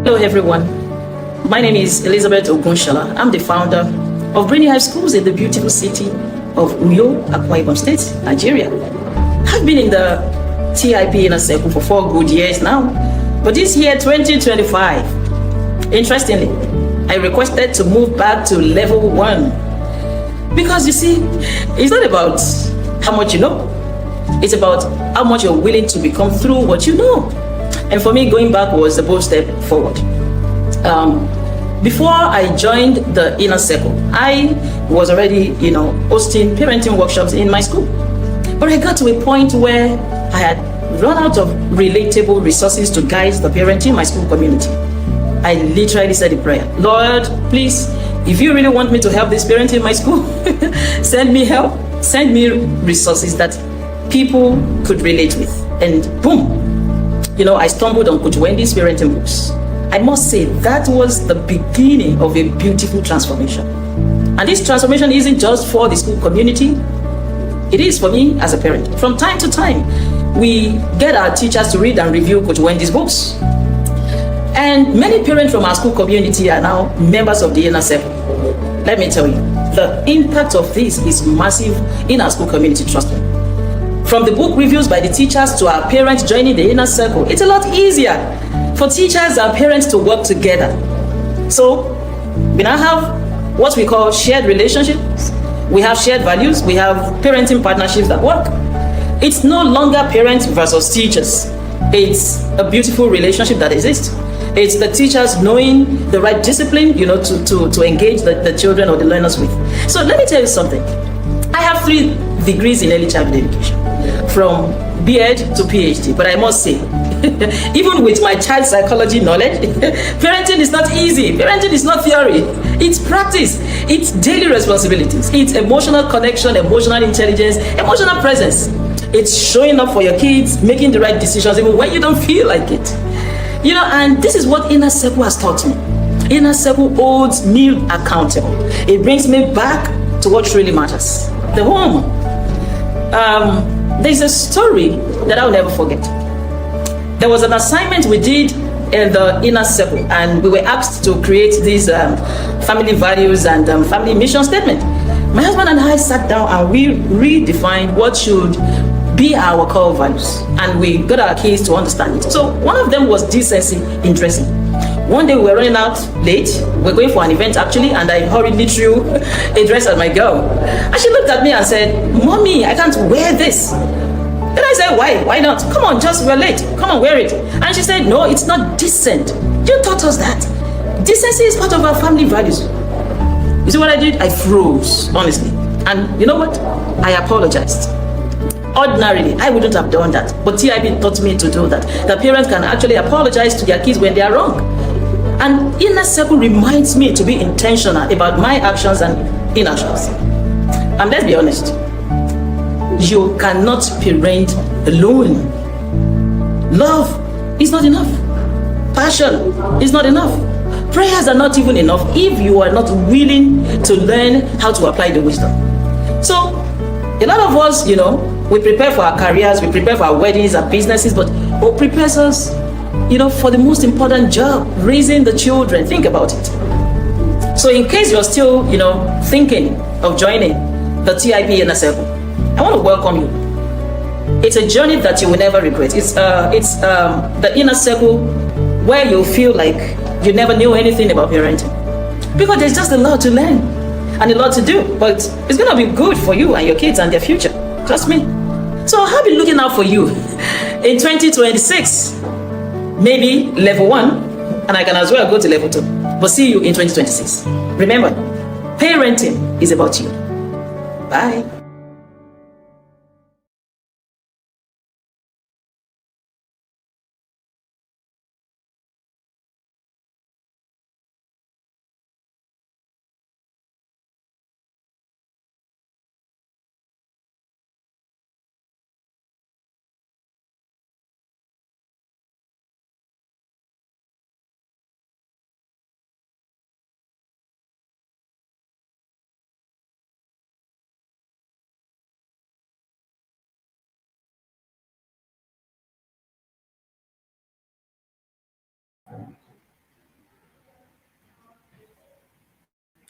Hello everyone, my name is Elizabeth Ogunshala. I'm the founder of Brainy High Schools in the beautiful city of Uyo, Akwa Ibom State, Nigeria. I've been in the TIP inner circle for 4 good years now, but this year 2025, interestingly, I requested to move back to level 1 because you see, it's not about how much you know, it's about how much you're willing to become through what you know. And for me, going back was a bold step forward. Before I joined the inner circle, I was already, hosting parenting workshops in my school. But I got to a point where I had run out of relatable resources to guide the parenting in my school community. I literally said a prayer: Lord, please, if you really want me to help this parent in my school, send me help, send me resources that people could relate with. And boom, I stumbled on Coach Wendy's parenting books. I must say that was the beginning of a beautiful transformation. And this transformation isn't just for the school community, it is for me as a parent. From time to time, we get our teachers to read and review Coach Wendy's books. And many parents from our school community are now members of the inner circle. Let me tell you, the impact of this is massive in our school community, trust me. From the book reviews by the teachers to our parents joining the inner circle, it's a lot easier for teachers and parents to work together. So we now have what we call shared relationships. We have shared values. We have parenting partnerships that work. It's no longer parents versus teachers. It's a beautiful relationship that exists. It's the teachers knowing the right discipline, to engage the children or the learners with. So let me tell you something. I have 3 degrees in early childhood education, from B.Ed to PhD. But I must say, even with my child psychology knowledge, parenting is not easy. Parenting is not theory. It's practice. It's daily responsibilities. It's emotional connection, emotional intelligence, emotional presence. It's showing up for your kids, making the right decisions even when you don't feel like it. And this is what Inner Circle has taught me. Inner Circle holds me accountable. It brings me back to what really matters: the home. There's a story that I'll never forget. There was an assignment we did in the inner circle, and we were asked to create these family values and family mission statement. My husband and I sat down and we redefined what should be our core values, and we got our kids to understand it. So one of them was decency in dressing. One day we were running out late. We're going for an event actually, and I hurriedly threw a dress at my girl. And she looked at me and said, "Mommy, I can't wear this." Then I said, "Why? Why not? Come on, we're late. Come on, wear it." And she said, "No, it's not decent. You taught us that. Decency is part of our family values." You see what I did? I froze, honestly. And you know what? I apologized. Ordinarily, I wouldn't have done that, but TIB taught me to do that. The parents can actually apologize to their kids when they are wrong. And Inner Circle reminds me to be intentional about my actions and inactions. And let's be honest, you cannot parent alone. Love is not enough. Passion is not enough. Prayers are not even enough if you are not willing to learn how to apply the wisdom. So, a lot of us, we prepare for our careers, we prepare for our weddings and businesses, but who prepares us, for the most important job, raising the children? Think about it. So in case you're still, thinking of joining the TIP Inner Circle, I want to welcome you. It's a journey that you will never regret. It's the inner circle where you feel like you never knew anything about parenting, because there's just a lot to learn and a lot to do, but it's going to be good for you and your kids and their future. Trust me. So I'll be looking out for you in 2026. Maybe level 1, and I can as well go to level 2. But see you in 2026. Remember, parenting is about you. Bye.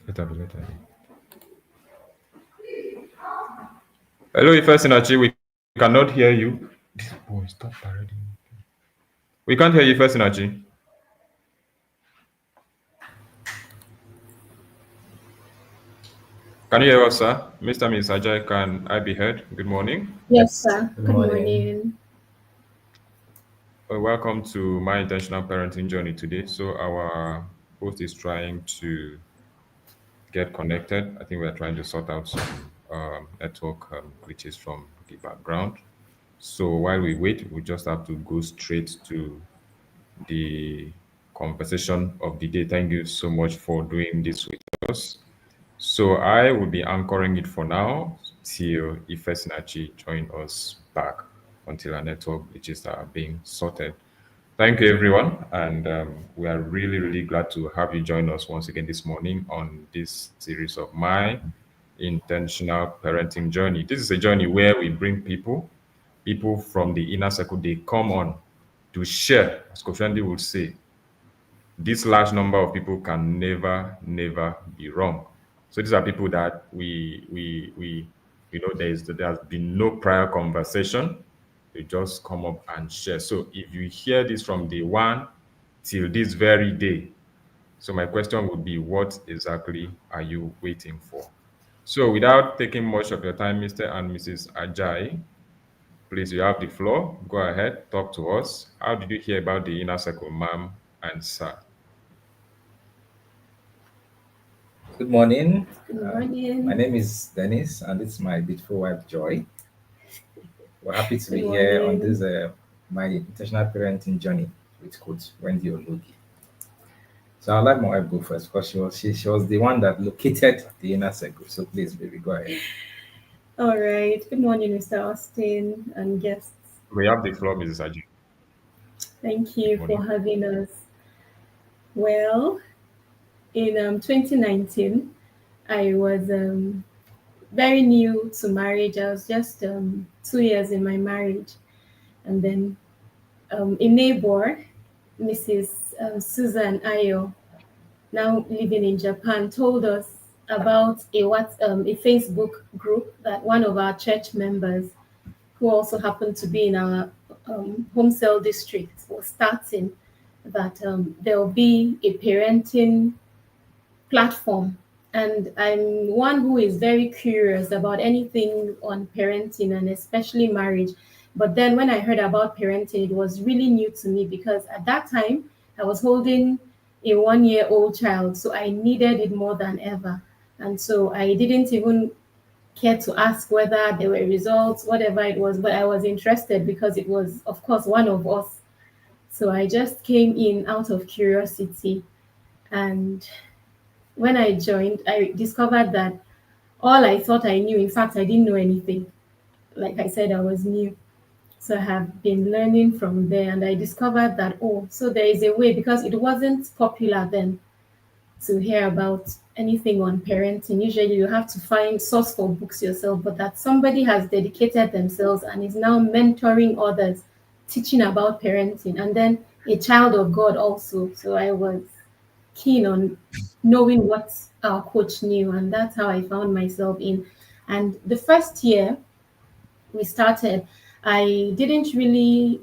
Later, later. Hello, Ifesinachi. We cannot hear you. This boy, stop parading. We can't hear you, Ifesinachi. Can you hear us, sir? Mr. Miss Ajay, can I be heard? Good morning. Yes, sir. Good Good morning. morning. Welcome to my intentional parenting journey today. So, our host is trying to get connected. I think we are trying to sort out some network glitches from the background. So, while we wait, we just have to go straight to the conversation of the day. Thank you so much for doing this with us. So I will be anchoring it for now till Ifesinachi join us back until our network glitches are being sorted. Thank you, everyone. And we are really, really glad to have you join us once again this morning on this series of my intentional parenting journey. This is a journey where we bring people from the inner circle, they come on to share, as Kofendi would say, this large number of people can never be wrong. So these are people that we there's been no prior conversation. They just come up and share. So if you hear this from day one till this very day, so my question would be, what exactly are you waiting for? So without taking much of your time, Mr. and Mrs. Ajay, please, you have the floor. Go ahead, talk to us. How did you hear about the inner circle, ma'am and sir? Good morning. Good My morning. name is Dennis, and this is my beautiful wife Joy. We're happy to Good be here on morning. this my intentional parenting journey with Coach Wendy Ologi. So I'd like my wife go first because she was the one that located the inner circle. So please, baby, go ahead. All right. Good morning, Mr. Austin and guests. We have the floor, Mrs. Ajay. Thank Good you for morning. having us. Well, in 2019, I was very new to marriage. I was just 2 years in my marriage. And then a neighbor, Mrs. Susan Ayo, now living in Japan, told us about a Facebook group that one of our church members, who also happened to be in our home cell district, was starting. That there will be a parenting platform. And I'm one who is very curious about anything on parenting and especially marriage. But then when I heard about parenting, it was really new to me because at that time I was holding a 1 year old child. So I needed it more than ever. And so I didn't even care to ask whether there were results, whatever it was, but I was interested because it was, of course, one of us. So I just came in out of curiosity. And when I joined, I discovered that all I thought I knew, in fact, I didn't know anything. Like I said, I was new. So I have been learning from there, and I discovered that, oh, so there is a way because it wasn't popular then to hear about anything on parenting. Usually you have to find source for books yourself, but that somebody has dedicated themselves and is now mentoring others, teaching about parenting, and then a child of God also. So I was keen on knowing what our coach knew, and that's how I found myself in. And the first year we started, I didn't really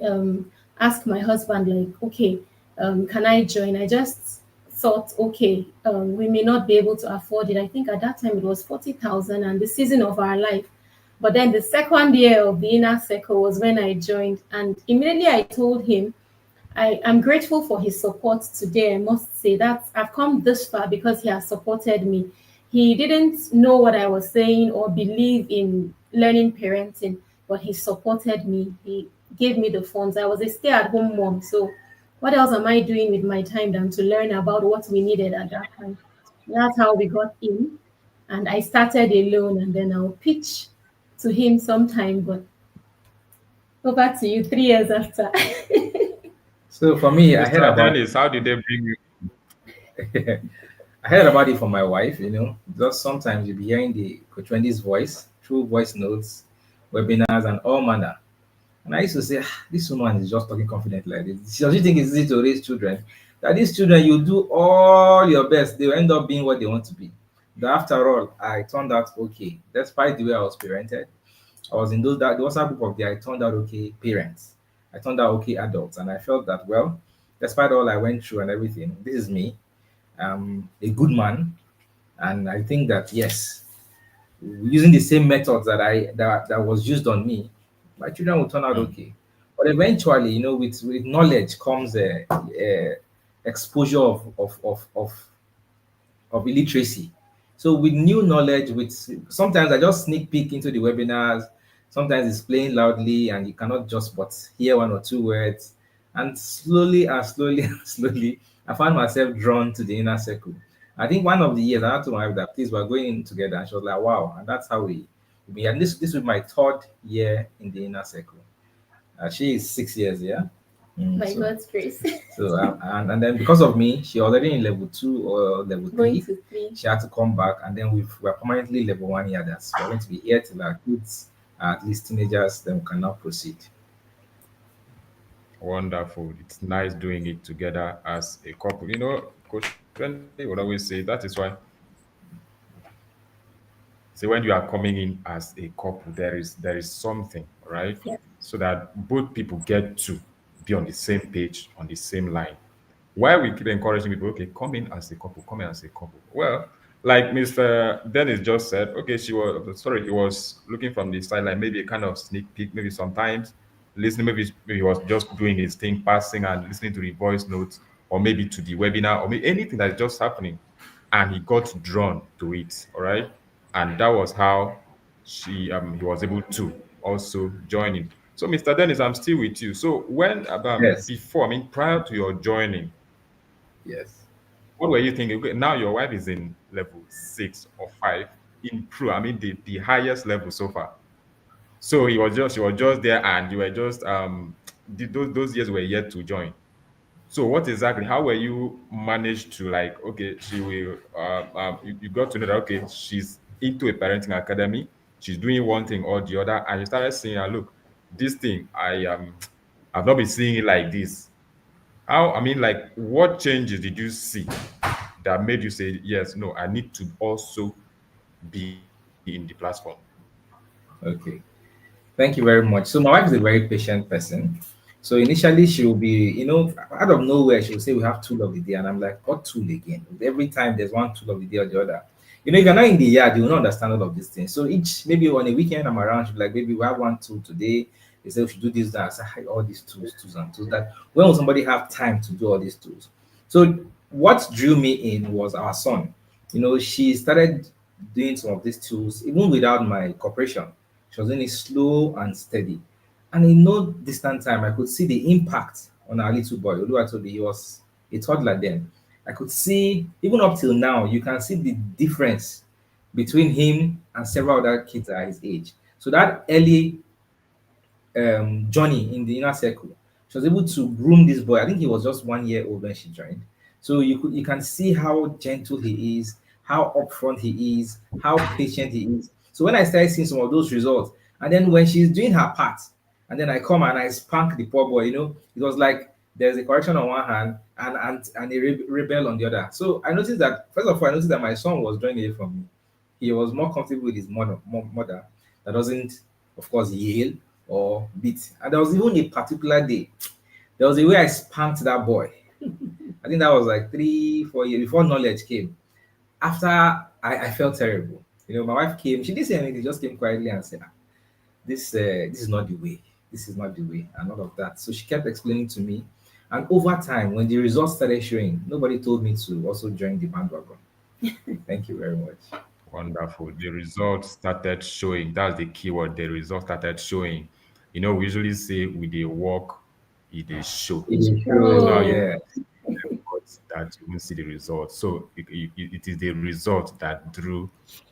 ask my husband, like, okay, can I join? I just thought, okay, we may not be able to afford it. I think at that time it was 40,000 and the season of our life. But then the second year of the inner circle was when I joined, and immediately I told him I am grateful for his support today. I must say that I've come this far because he has supported me. He didn't know what I was saying or believe in learning parenting, but he supported me. He gave me the funds. I was a stay at home mom. So, what else am I doing with my time than to learn about what we needed at that time? That's how we got in. And I started alone, and then I'll pitch to him sometime. But over to you 3 years after. So for me, I heard Mr. about Dennis, how did they bring you? I heard about it from my wife. Just sometimes you'll be hearing the Coach Wendy's voice through voice notes, webinars, and all manner. And I used to say, this woman is just talking confident like this. Does she think it's easy to raise children? That these children, you do all your best, they will end up being what they want to be. But after all, I turned out okay. Despite the way I was parented, I was in those that the WhatsApp group of the I turned out okay parents. I turned out okay adults, and I felt that well, despite all I went through and everything, this is me. I'm a good man, and I think that yes, using the same methods that was used on me, my children will turn out Mm. okay. But eventually, with knowledge comes exposure of illiteracy. So with new knowledge, with sometimes I just sneak peek into the webinars. Sometimes it's playing loudly, and you cannot just but hear one or two words. And slowly and slowly and slowly, I found myself drawn to the inner circle. I think one of the years I had to my wife that please we're going in together, and she was like, "Wow!" And that's how we. And this was my third year in the inner circle. She is 6 years, yeah. By So God's grace. and then because of me, she already in level 2 or level Going 3. to 3. She had to come back, and then we're permanently level 1 here. That's we're going to be here till our kids are at least teenagers. Then we can now proceed. Wonderful. It's nice doing it together as a couple. Coach Wendy would always say that is why. See, when you are coming in as a couple, there is something, right? Yeah. So that both people get to be on the same page, on the same line. Why we keep encouraging people, okay, come in as a couple, come in as a couple. Well, like Mr. Dennis just said, okay, he was looking from the sideline, maybe a kind of sneak peek, maybe sometimes listening, maybe he was just doing his thing, passing and listening to the voice notes, or maybe to the webinar, or maybe anything that's just happening. And he got drawn to it, all right? And that was how he was able to also join in. So, Mr. Dennis, I'm still with you. So, when Yes, before, I mean, prior to your joining, yes, what were you thinking? Okay, now your wife is in level 6 or 5 in pro. I mean, the highest level so far. So she was just there, and you were just those years were yet to join. So what exactly? How were you managed to like? Okay, she will. You got to know that okay, she's into a parenting academy. She's doing one thing or the other, and you started saying, "Look, this thing I've not been seeing it like this." How? I mean, like, what changes did you see that made you say, "Yes, no, I need to also be in the platform"? okay. Thank you very much. So my wife is a very patient person. So initially she will be, out of nowhere, she will say we have tool of the day. And I'm like, what tool again? Every time there's one tool of the day or the other. If you're not in the yard, you will not understand all of these things. So each maybe on a weekend I'm around, she'll be like, maybe we have one tool today. They say we should do this, that. I say, "Hi, all these tools and tools. That when will somebody have time to do all these tools?" So what drew me in was our son. She started doing some of these tools even without my cooperation. She was doing it slow and steady. And in no distant time, I could see the impact on our little boy. Although I told you he was a toddler then. I could see, even up till now, you can see the difference between him and several other kids at his age. So that early journey in the inner circle. She was able to groom this boy. I think he was just 1 year old when she joined. So you can see how gentle he is, how upfront he is, how patient he is. So when I started seeing some of those results, and then when she's doing her part, and then I come and I spank the poor boy, it was like there's a correction on one hand and a rebel on the other. So I noticed that first of all, I noticed that my son was drawing away from me. He was more comfortable with his mother that doesn't, of course, yell or beat. And there was even a particular day, there was a way I spanked that boy. I think that was like 3, 4 years before knowledge came. After I felt terrible. My wife came, she didn't say anything, just came quietly and said, this is not the way. This is not the way, and all of that. So she kept explaining to me. And over time, when the results started showing, nobody told me to also join the bandwagon. Thank you very much. Wonderful. The results started showing. That's the keyword. The results started showing. We usually say with the work, it is show. It is It's not true, how you Oh, yeah. effort that you will see the results. So it is the result that drew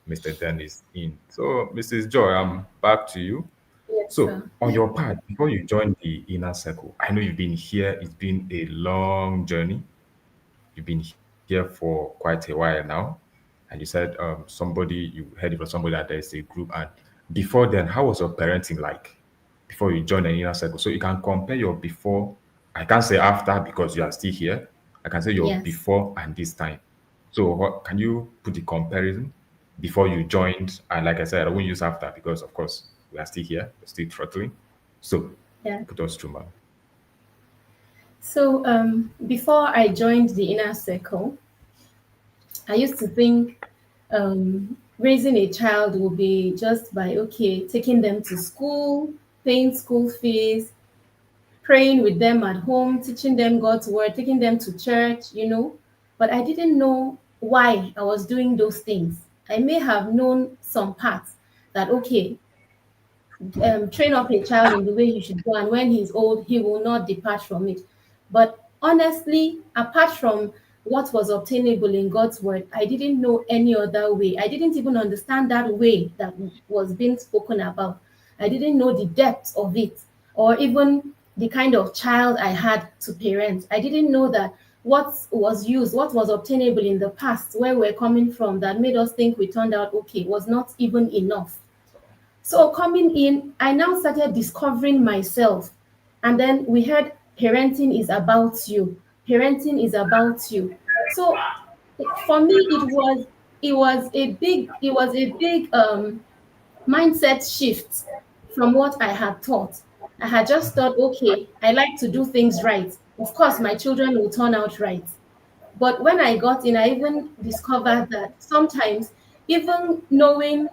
Mr. Dennis in. So, Mrs. Joy, I'm back to you. yes, So, sir. on your part, before you joined the inner circle, I know you've been here. It's been a long journey. You've been here for quite a while now. And you said you heard it from somebody that there's a group. And before then, how was your parenting like before you joined the inner circle? So you can compare your before. I can't say after because you are still here. I can say your Yes. before and this time. So what can you put the comparison before you joined? And like I said, I won't use after because of course we are still here, we're still throttling. So Yeah. put us through, man. So before I joined the inner circle, I used to think raising a child will be just by okay, taking them to school, paying school fees, praying with them at home, teaching them God's word, taking them to church. But I didn't know why I was doing those things. I may have known some parts that okay, train up a child in the way he should go, and when he's old, he will not depart from it. But honestly, apart from what was obtainable in God's word, I didn't know any other way. I didn't even understand that way that was being spoken about. I didn't know the depth of it, or even the kind of child I had to parent. I didn't know that what was used, what was obtainable in the past, where we're coming from, that made us think we turned out okay, was not even enough. So coming in, I now started discovering myself. And then we heard parenting is about you. Parenting is about you. So for me, it was a big mindset shift from what I had thought. I had just thought, okay, I like to do things right. Of course, my children will turn out right. But when I got in, I even discovered that sometimes even knowing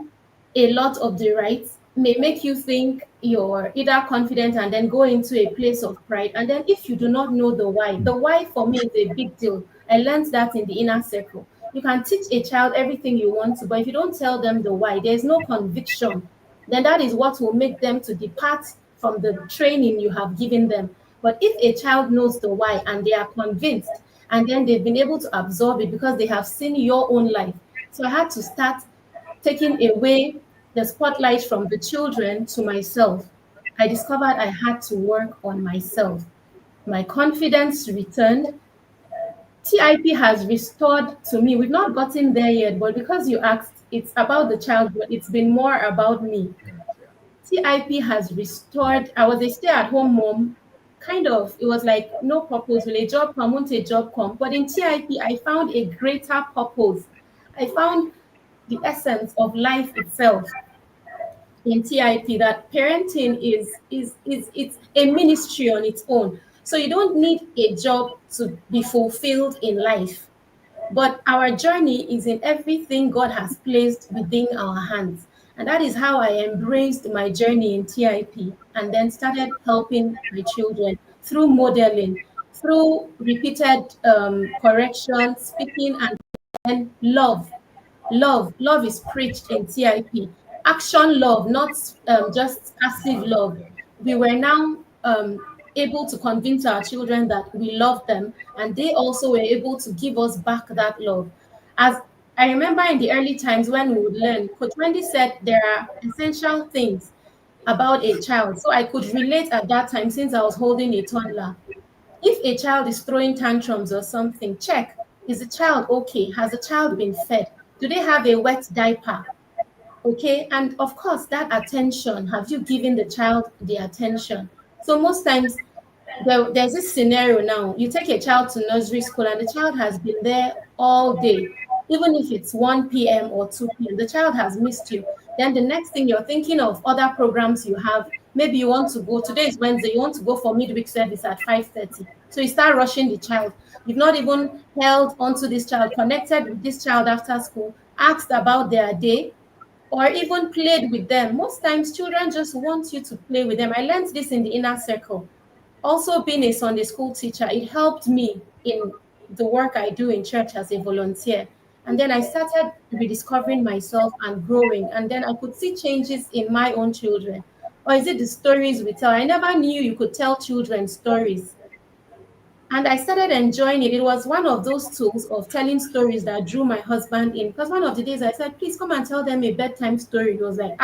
a lot of the rights may make you think you're either confident and then go into a place of pride. And then if you do not know the why for me is a big deal. I learned that in the inner circle. You can teach a child everything you want to, but if you don't tell them the why, there's no conviction. Then that is what will make them to depart from the training you have given them. But if a child knows the why and they are convinced, and then they've been able to absorb it because they have seen your own life. So I had to start taking away the spotlight from the children to myself. I discovered I had to work on myself. My confidence returned. TIP has restored to me. We've not gotten there yet, but because you asked, it's about the child, but it's been more about me. TIP has restored. I was a stay-at-home mom. Kind of, it was like no purpose. Will a job come? Won't a job come? But in TIP, I found a greater purpose. I found the essence of life itself in TIP, that parenting is it's a ministry on its own. So you don't need a job to be fulfilled in life. But our journey is in everything God has placed within our hands. And that is how I embraced my journey in TIP and then started helping my children through modeling, through repeated correction, speaking, and then love. Love is preached in TIP. Action love, not just passive love. We were now able to convince our children that we love them, and they also were able to give us back that love. As I remember in the early times when we would learn, Coach Wendy said there are essential things about a child. So I could relate at that time since I was holding a toddler. If a child is throwing tantrums or something, check. Is the child okay? Has the child been fed? Do they have a wet diaper? Okay. And of course, that attention, have you given the child the attention? So most times there's this scenario now. You take a child to nursery school and the child has been there all day, even if it's 1 p.m. or 2 p.m. The child has missed you. Then the next thing you're thinking of other programs you have. Maybe you want to go, today is Wednesday, you want to go for midweek service at 5:30. So you start rushing the child. You've not even held onto this child, connected with this child after school, asked about their day, or even played with them. Most times children just want you to play with them. I learned this in the inner circle. Also, being a Sunday school teacher, it helped me in the work I do in church as a volunteer. And then I started rediscovering myself and growing. And then I could see changes in my own children. Or is it the stories we tell? I never knew you could tell children stories. And I started enjoying it. It was one of those tools of telling stories that drew my husband in. Because one of the days I said, please come and tell them a bedtime story. He was like,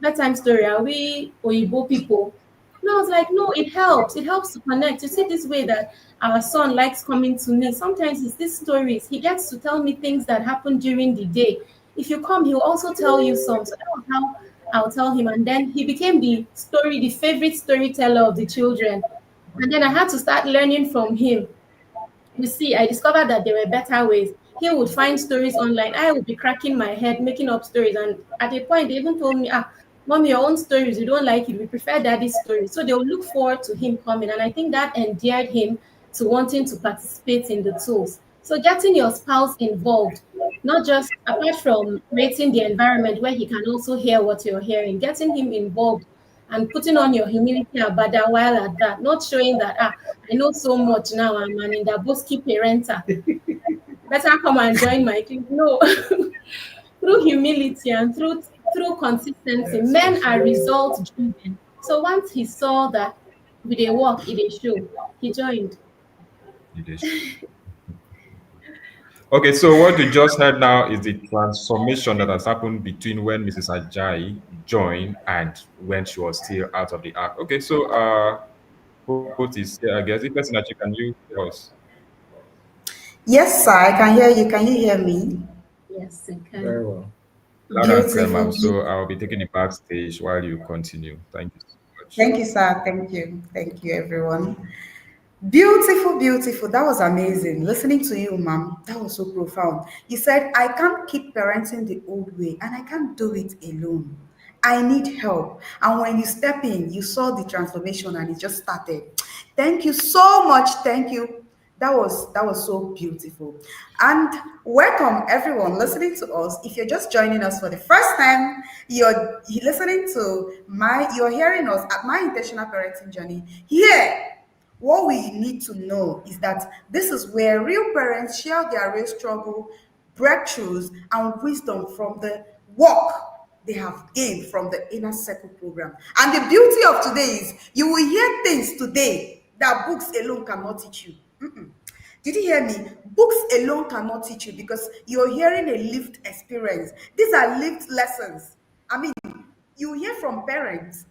bedtime story, are we Oyibo people? And I was like, no, it helps. It helps to connect. You see this way that our son likes coming to me. Sometimes it's these stories. He gets to tell me things that happened during the day. If you come, he'll also tell you some. So that was how I'll tell him. And then he became the favorite storyteller of the children. And then I had to start learning from him. You see, I discovered that there were better ways. He would find stories online. I would be cracking my head, making up stories. And at a point, they even told me, Mom, your own stories, you don't like it. We prefer daddy's stories. So they would look forward to him coming. And I think that endeared him to wanting to participate in the tools. So getting your spouse involved, not just apart from creating the environment where he can also hear what you're hearing, getting him involved and putting on your humility abada while at that, not showing that I know so much now, I'm an Indaboski parenter. Better come and join my team. No, through humility and through consistency, Yes, for men are sure. result driven. So once he saw that with a work, it a show, he joined. It is. Okay, so what we just heard now is the transformation that has happened between when Mrs. Ajay joined and when she was still out of the ark. Okay, so host is here, I guess. If person that you can use for us. Yes, sir, I can hear you. Can you hear me? Yes, I can. Very well. Loud and clear, Beautiful, ma'am. So beautiful. I'll be taking the backstage while you continue. Thank you so much. Thank you, sir. Thank you. Thank you, everyone. Beautiful, beautiful. That was amazing. Listening to you, ma'am, that was so profound. You said, I can't keep parenting the old way and I can't do it alone. I need help. And when you step in, you saw the transformation and it just started. Thank you so much. Thank you. That was so beautiful. And welcome everyone listening to us. If you're just joining us for the first time, you're listening to you're hearing us at my intentional parenting journey. Here what we need to know is that this is where real parents share their real struggle, breakthroughs, and wisdom from the work they have gained from the Inner Circle program. And the beauty of today is you will hear things today that books alone cannot teach you. Did you hear me? Books alone cannot teach you because you're hearing a lived experience. These are lived lessons. I mean, you hear from parents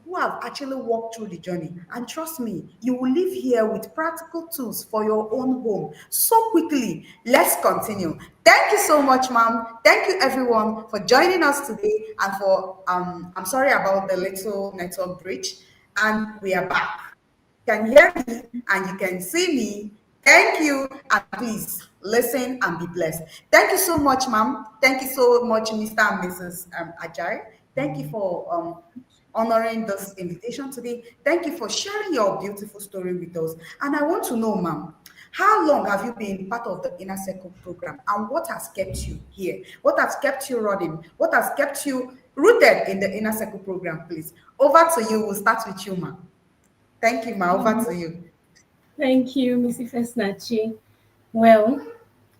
who have actually walked through the journey. And trust me, you will live here with practical tools for your own home. So quickly, let's continue. Thank you so much, ma'am. Thank you everyone for joining us today and for I'm sorry about the little network breach. And we are back. You can hear me and you can see me. Thank you, and please listen and be blessed. Thank you so much, ma'am. Thank you so much, Mr. and Mrs. Ajay. Thank you for honoring this invitation today. Thank you for sharing your beautiful story with us. And I want to know, ma'am, how long have you been part of the Inner Circle program, and what has kept you here? What has kept you running? What has kept you rooted in the Inner Circle program, please? Over to you. We'll start with you, ma'am. Thank you, ma'am. Over to you. Thank you, Mrs. Fesnachi. Well,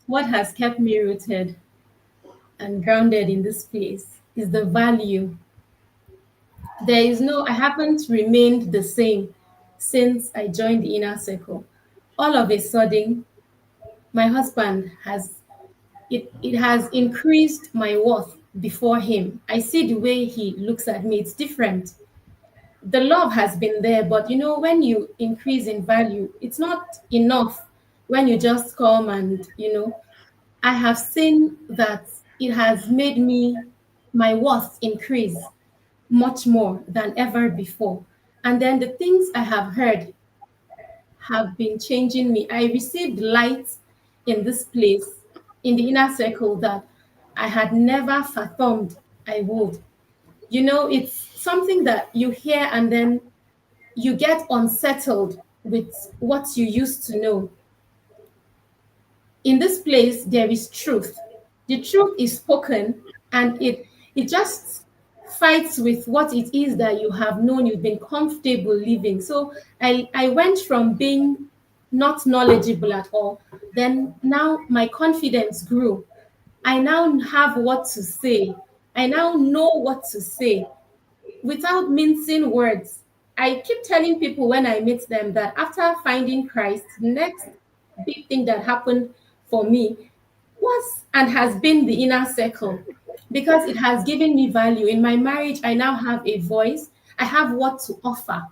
what has kept me rooted and grounded in this place is the value. There is no, I haven't remained the same since I joined the Inner Circle. All of a sudden, my husband has it has increased my worth before him. I see the way he looks at me, it's different. The love has been there, but when you increase in value, it's not enough when you just come and I have seen that it has made my worth increase much more than ever before. And then the things I have heard have been changing me. I received light in this place, in the Inner Circle, that I had never fathomed I would. It's something that you hear and then you get unsettled with what you used to know. In this place, there is truth. The truth is spoken, and it just fights with what it is that you have known, you've been comfortable living. So I went from being not knowledgeable at all, then now my confidence grew. I now have what to say. I now know what to say without mincing words. I keep telling people when I meet them that after finding Christ, the next big thing that happened for me was and has been the Inner Circle, because it has given me value. In my marriage, I now have a voice, I have what to offer.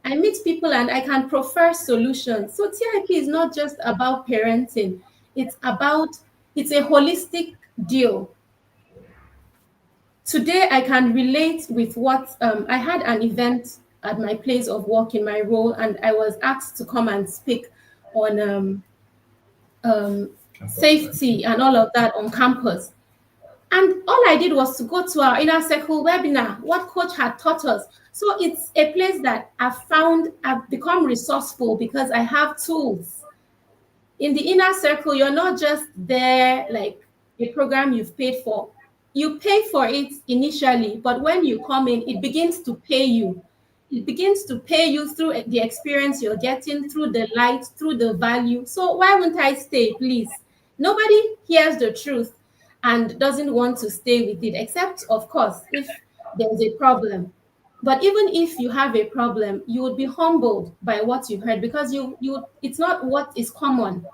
I meet people and I can prefer solutions. So TIP is not just about parenting, it's about it's a holistic deal. Today, I can relate with what I had an event at my place of work in my role, and I was asked to come and speak on Campus, right? safety and all of that on campus. And all I did was to go to our inner circle webinar, what coach had taught us. So it's a place that I've become resourceful because I have tools. In the inner circle, you're not just there like a program you've paid for. You pay for it initially, but when you come in, it begins to pay you. It begins to pay you through the experience you're getting, through the light, through the value. So why wouldn't I stay, please? Nobody hears the truth and doesn't want to stay with it, except, of course, if there's a problem. But even if you have a problem, you would be humbled by what you heard because you it's not what is common.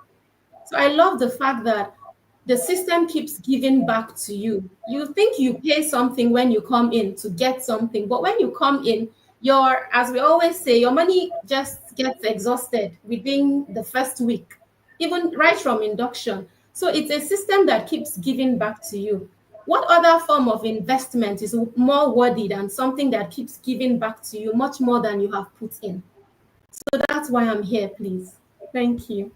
So I love the fact that the system keeps giving back to you. You think you pay something when you come in to get something, but when you come in, your, as we always say, your money just gets exhausted within the first week, even right from induction. So it's a system that keeps giving back to you. What other form of investment is more worthy than something that keeps giving back to you much more than you have put in? So that's why I'm here, please. Thank you.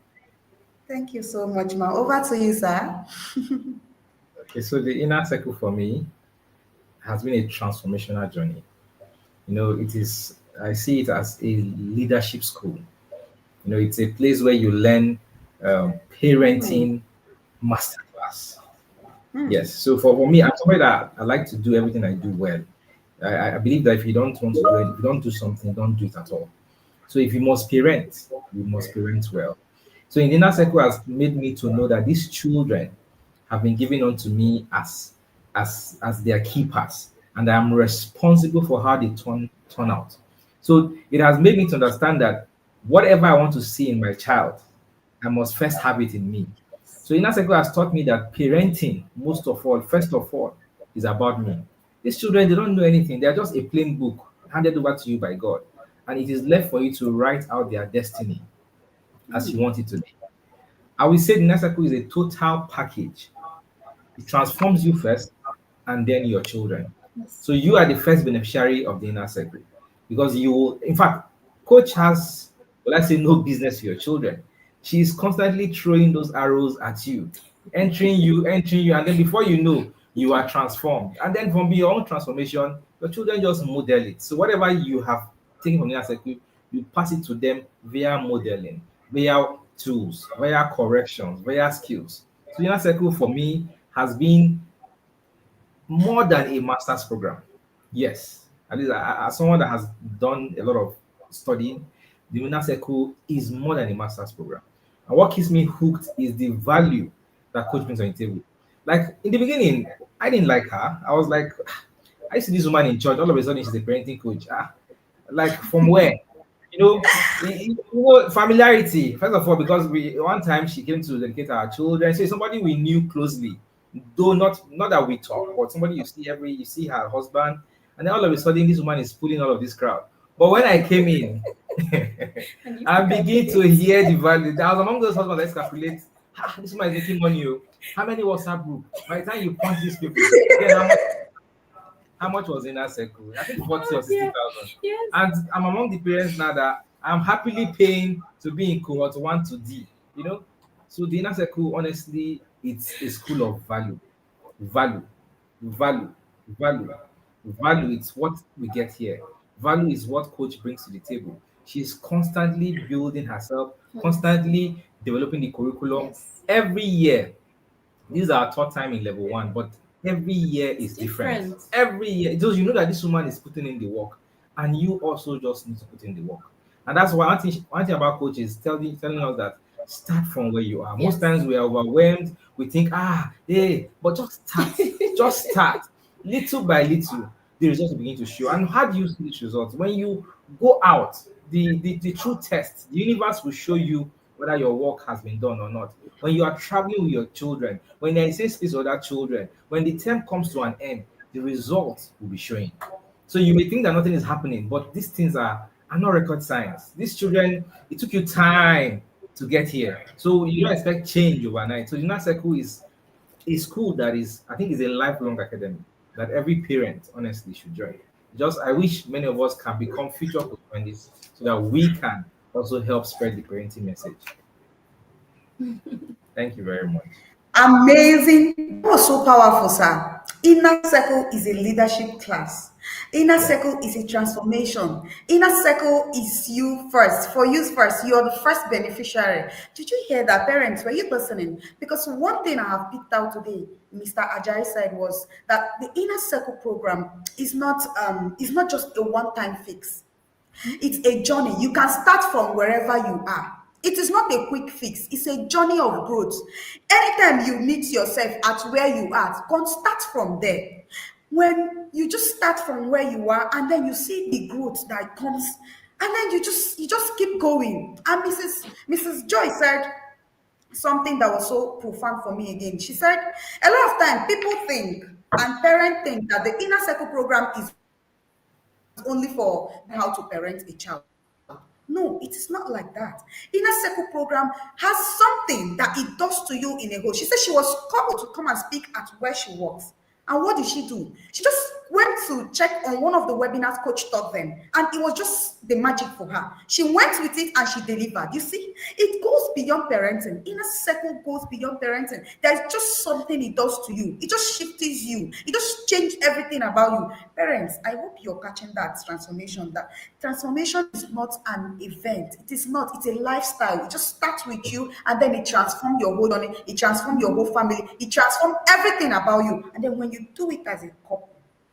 Thank you so much, ma. Over to you, sir. Okay, so the inner circle for me has been a transformational journey. It is, I see it as a leadership school. It's a place where you learn parenting masterclass. Yes. So for me, I'm somebody that I like to do everything I do well. I believe that if you don't want to do it, if you don't do something, don't do it at all. So if you must parent well. So in the inner circle has made me to know that these children have been given unto me as their keepers, and I am responsible for how they turn out. So it has made me to understand that whatever I want to see in my child, I must first have it in me. So inner circle has taught me that parenting, most of all, first of all, is about me. These children, they don't know anything. They are just a plain book handed over to you by God. And it is left for you to write out their destiny as you want it to be. I will say the inner circle is a total package. It transforms you first and then your children. So you are the first beneficiary of the inner circle because you will, in fact, coach has, well, let's say, no business to your children. She is constantly throwing those arrows at you, entering you, and then before you know, you are transformed. And then from your own transformation, your children just model it. So whatever you have taken from the inner circle, you pass it to them via modeling, via tools, via corrections, via skills. So the inner circle for me has been more than a master's program. Yes, at least as someone that has done a lot of studying, the Lunar Circle is more than a master's program. And what keeps me hooked is the value that coach brings on the table. Like in the beginning, I didn't like her. I was like, "Ah, I see this woman in church. All of a sudden, she's a parenting coach. Like from where? Familiarity. First of all, because we one time she came to dedicate our children. So somebody we knew closely, though not that we talk, but somebody you see her husband, and then all of a sudden this woman is pulling all of this crowd. But when I came in, And you I pick up begin the to bit. hear the value. I was among those husbands that calculate, this woman is making money. Oh. How many WhatsApp group? By the time you punch these people, then how much was in that circle? I think 40 or Yeah. 60,000. Yes. And I'm among the parents now that I'm happily paying to be in cohort 1 to D. So the inner circle, honestly, it's a school of value. Value, value, value, value. It's what we get here. Value is what coach brings to the table. She's constantly building herself, constantly developing the curriculum. Yes. Every year, this is our third time in level 1, but every year It's is different. different. Every year, just you know that this woman is putting in the work, and you also just need to put in the work. And that's why one thing about coaches telling us that start from where you are. Most Yes. times we are overwhelmed. We think, hey, but just start little by little. The results will begin to show. And how do you see these results? When you go out, the true test, the universe will show you whether your work has been done or not. When you are traveling with your children, when there is a space with other children, when the term comes to an end, the results will be showing. So you may think that nothing is happening, but these things are not record science. These children, it took you time to get here. So you don't expect change overnight. So the Inner Circle is a school that is, I think, is a lifelong academy that every parent honestly should join. Just I wish many of us can become future coach so that we can also help spread the parenting message. Thank you very much. Amazing. That was so powerful, sir. Inner circle is a leadership class. Inner Yeah. circle is a transformation. Inner circle is you first. For you first, you're the first beneficiary. Did you hear that, parents? Were you listening? Because one thing I have picked out today, Mr. Ajay said, was that the inner circle program is not just a one-time fix. It's a journey. You can start from wherever you are. It is not a quick fix. It's a journey of growth. Anytime you meet yourself at where you are, go start from there. When you just start from where you are and then you see the growth that comes, and then you just keep going. And Mrs. Joy said something that was so profound for me again. She said, a lot of time people think and parents think that the inner circle program is only for how to parent a child. No, it is not like that. Inner circle program has something that it does to you in a whole. She said she was called to come and speak at where she works. And what did she do? She just went to check on one of the webinars coach taught them, and it was just the magic for her. She went with it and she delivered. You see, it goes beyond parenting. Inner circle goes beyond parenting. There's just something it does to you. It just shifts you. It just changes everything about you. Parents, I hope you're catching that transformation. That transformation is not an event. It is not. It's a lifestyle. It just starts with you, and then it transforms your whole on it. It transforms your whole family. It transforms everything about you. And then when you do it as a couple,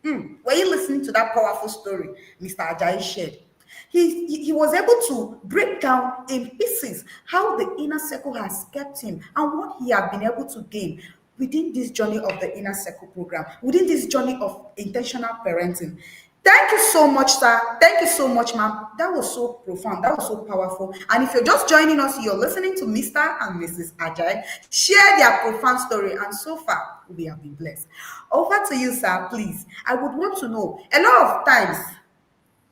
were you listening to that powerful story Mr. Ajayi shared? He was able to break down in pieces how the inner circle has kept him and what he has been able to gain within this journey of the inner circle program, within this journey of intentional parenting. Thank you so much, sir. Thank you so much, ma'am. That was so profound. That was so powerful. And if you're just joining us, you're listening to Mr. and Mrs. Ajay share their profound story. And so far, we have been blessed. Over to you, sir, please. I would want to know, a lot of times,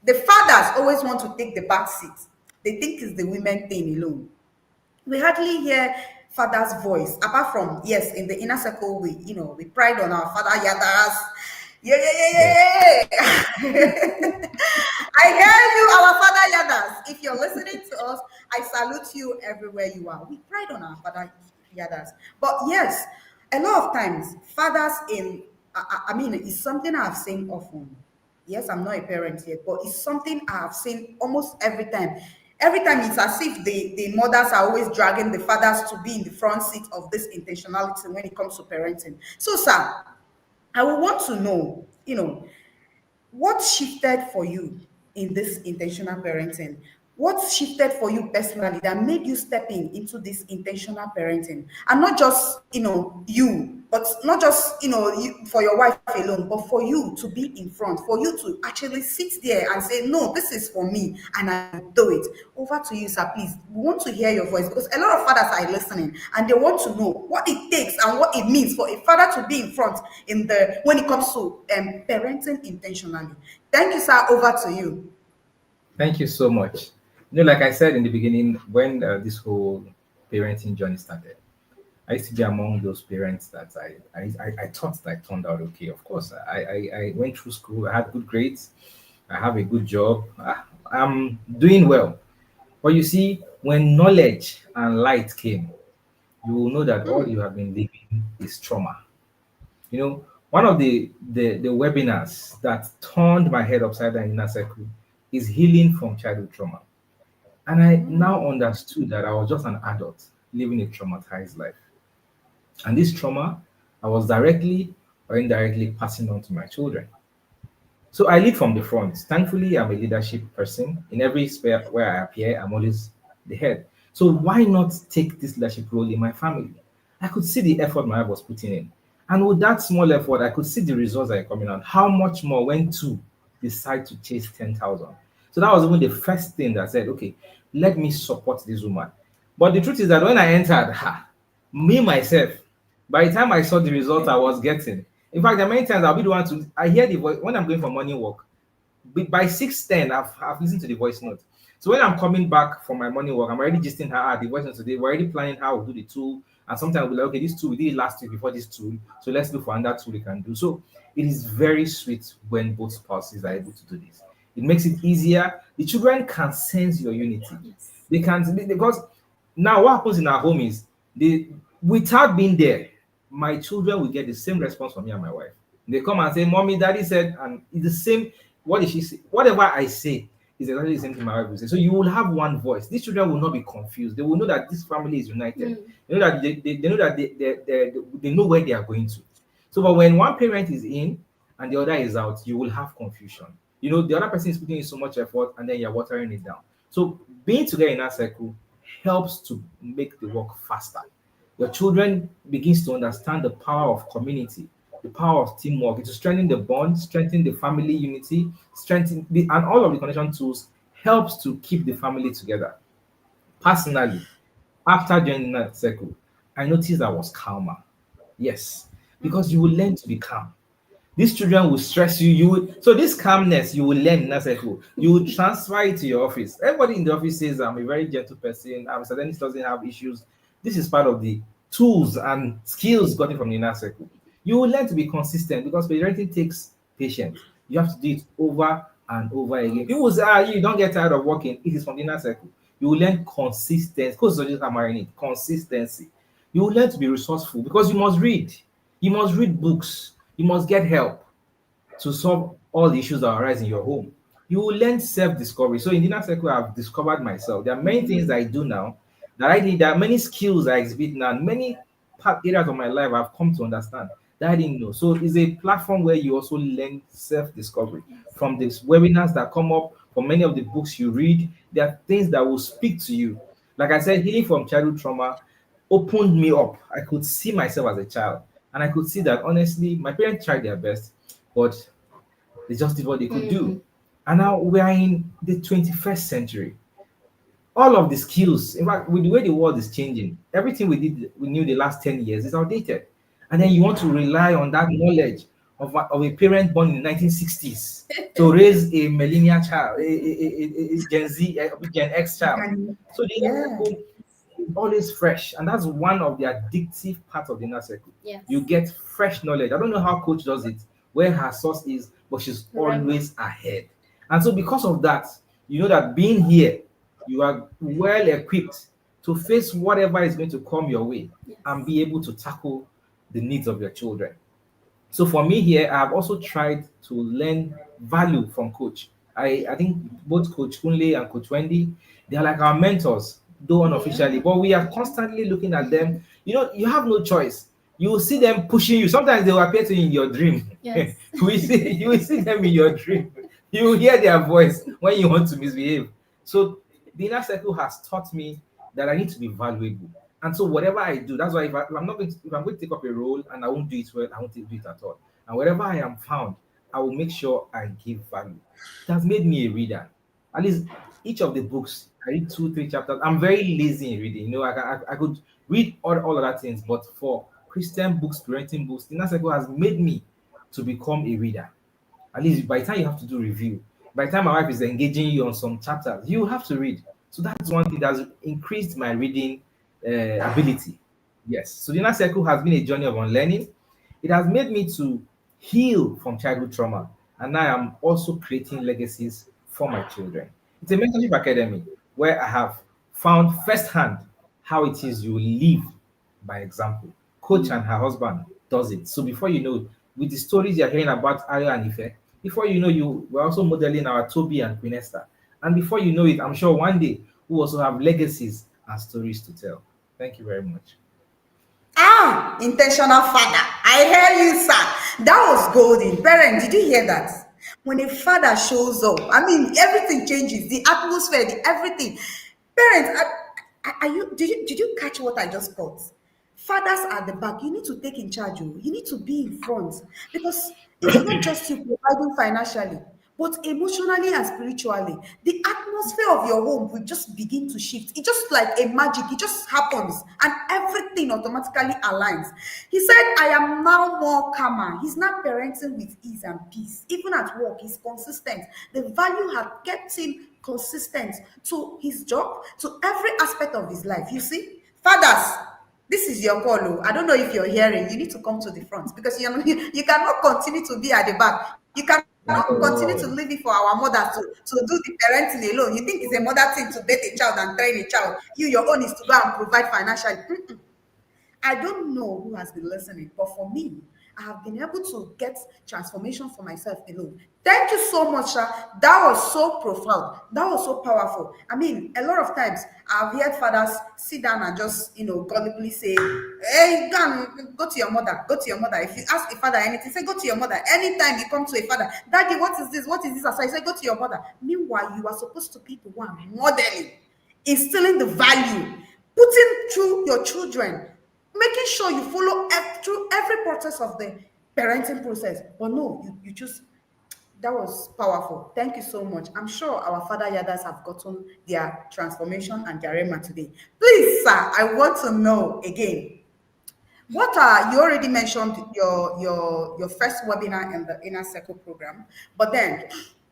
the fathers always want to take the back seat. They think it's the women thing alone. We hardly hear father's voice apart from, yes, in the inner circle we pride on our father yadas. Yeah, yeah, Yes. yeah, yeah, yeah. I hear you, our father yadas. If you're listening to us, I salute you everywhere you are. We pride on our father yadas. But yes, a lot of times fathers in I mean, it's something I've seen often. Yes, I'm not a parent yet, but it's something I've seen almost every time. Every time it's as if the mothers are always dragging the fathers to be in the front seat of this intentionality when it comes to parenting. So, sir, I would want to know, what shifted for you in this intentional parenting? What shifted for you personally that made you step into this intentional parenting? And not just, you, but not just, you, for your wife alone, but for you to be in front, for you to actually sit there and say, no, this is for me, and I do it. Over to you, sir, please. We want to hear your voice because a lot of fathers are listening and they want to know what it takes and what it means for a father to be in front when it comes to parenting intentionally. Thank you, sir. Over to you. Thank you so much. Like I said in the beginning, when this whole parenting journey started, I used to be among those parents that I thought that turned out okay. Of course, I went through school, I had good grades, I have a good job, I'm doing well. But you see, when knowledge and light came, you will know that all you have been living is trauma. One of the webinars that turned my head upside down in Inner Circle is healing from childhood trauma. And I now understood that I was just an adult living a traumatized life. And this trauma, I was directly or indirectly passing on to my children. So I lead from the front. Thankfully, I'm a leadership person. In every sphere where I appear, I'm always the head. So why not take this leadership role in my family? I could see the effort my wife was putting in. And with that small effort, I could see the results that are coming out. How much more when two decide to chase 10,000? So that was even the first thing that I said, okay, let me support this woman. But the truth is that when I entered, me myself, by the time I saw the results I was getting, in fact, there are many times I'll be the one to I hear the voice when I'm going for morning walk. By 6:10, I've listened to the voice note. So when I'm coming back from my morning walk, I'm already gisting her the voice note today. We're already planning how we'll do the tool. And sometimes we'll be like, okay, this tool we did it last week before this tool. So let's look for another tool we can do. So it is very sweet when both spouses are able to do this. It makes it easier. The children can sense your unity. They can because now what happens in our home is without being there, my children will get the same response from me and my wife. They come and say, "Mommy, Daddy said," and it's the same. What did she say? Whatever I say is exactly the same thing my wife will say. So you will have one voice. These children will not be confused. They will know that this family is united. They know that they know that they know where they are going to. So, but when one parent is in and the other is out, you will have confusion. You know, the other person is putting in so much effort and then you're watering it down. So, being together in that circle helps to make the work faster. Your children begins to understand the power of community, the power of teamwork. It will strengthen the bond, strengthen the family unity, strengthen the, and all of the connection tools helps to keep the family together. Personally, after joining that circle, I noticed I was calmer. Yes, because you will learn to be calm. These children will stress you. You will, so this calmness you will learn in that cycle. You will transfer it to your office. Everybody in the office says I'm a very gentle person. I'm Mr. Dennis doesn't have issues. This is part of the tools and skills gotten from the inner circle. You will learn to be consistent because parenting takes patience. You have to do it over and over again. People will say, you don't get tired of working. It is from the inner circle. You will learn consistency. Coach just hammering it. Consistency. You will learn to be resourceful because you must read. You must read books. You must get help to solve all the issues that arise in your home. You will learn self-discovery. So in the inner circle, I've discovered myself. There are many things I do now that I did. There are many skills I exhibit now, and many areas of my life I've come to understand that I didn't know. So it's a platform where you also learn self-discovery from these webinars that come up, from many of the books you read. There are things that will speak to you. Like I said, healing from childhood trauma opened me up. I could see myself as a child, and I could see that honestly, my parents tried their best, but they just did what they could do. And now we are in the 21st century. All of the skills, in fact, with the way the world is changing, everything we knew the last 10 years is outdated. And then you want to rely on that knowledge of a parent born in the 1960s to raise a millennial child, a Gen Z, a Gen X child. And So the inner yeah. circle is always fresh, and that's one of the addictive parts of the inner circle. Yes. You get fresh knowledge. I don't know how coach does it, where her source is, but she's Remember. always ahead. And so because of that, you know that being here, you are well equipped to face whatever is going to come your way Yes. and be able to tackle the needs of your children. So for me here, I've also tried to learn value from coach. I think both Coach Kunle and Coach Wendy, they are like our mentors, though unofficially, but we are constantly looking at them. You know, you have no choice. You will see them pushing you. Sometimes they will appear to you in your dream. Yes. You will see them in your dream. You will hear their voice when you want to misbehave. So the inner circle has taught me that I need to be valuable. And so whatever I do, that's why if I'm not going to, if I'm going to take up a role and I won't do it well, I won't do it at all. And wherever I am found, I will make sure I give value. It has made me a reader. At least each of the books, I read two, three chapters. I'm very lazy in reading. You know, I could read all other things, but for Christian books, parenting books, the inner circle has made me to become a reader. At least by the time you have to do review, by the time my wife is engaging you on some chapters, you have to read. So that's one thing that's increased my reading ability. Yes. So the inner circle has been a journey of unlearning. It has made me to heal from childhood trauma, and now I'm also creating legacies for my children. It's a mentorship academy where I have found firsthand how it is you live by example. Coach and her husband does it. So before you know, with the stories you're hearing about Ayo and Ife, before you know, you we're also modeling our Toby and Queen Esther. And before you know it, I'm sure one day we'll also have legacies and stories to tell. Thank you very much. Ah, intentional father. I hear you, sir. That was golden. Parent, did you hear that? When a father shows up, I mean, everything changes. The atmosphere, the everything. Parents, are you? Did you catch what I just caught? Fathers at the back, you need to take in charge. Oh. You need to be in front because it's not just you providing financially, but emotionally and spiritually. The atmosphere of your home will just begin to shift. It just like a magic, it just happens and everything automatically aligns. He said, I am now more calmer. He's not parenting with ease and peace. Even at work, he's consistent. The value had kept him consistent to his job, to every aspect of his life. You see, fathers, this is your call. Oh. I don't know if you're hearing. You need to come to the front because you cannot continue to be at the back. You cannot continue to leave it for our mothers to do the parenting alone. You think it's a mother thing to bet a child and train a child. Your own is to go and provide financially. I don't know who has been listening, but for me, I have been able to get transformation for myself alone. Thank you so much, sir. That was so profound. That was so powerful. I mean, a lot of times I've heard fathers sit down and just, gullibly say, "Hey, go to your mother, go to your mother." If you ask a father anything, say, "Go to your mother." Anytime you come to a father, "Daddy, what is this? What is this?" So I say, "Go to your mother." Meanwhile, you are supposed to be the one modeling, instilling the value, putting through your children, making sure you follow through every process of the parenting process. But no, you choose. That was powerful. Thank you so much. I'm sure our father yadas have gotten their transformation and their rema today. Please, sir, I want to know again. What are you already mentioned your first webinar in the inner circle program, but then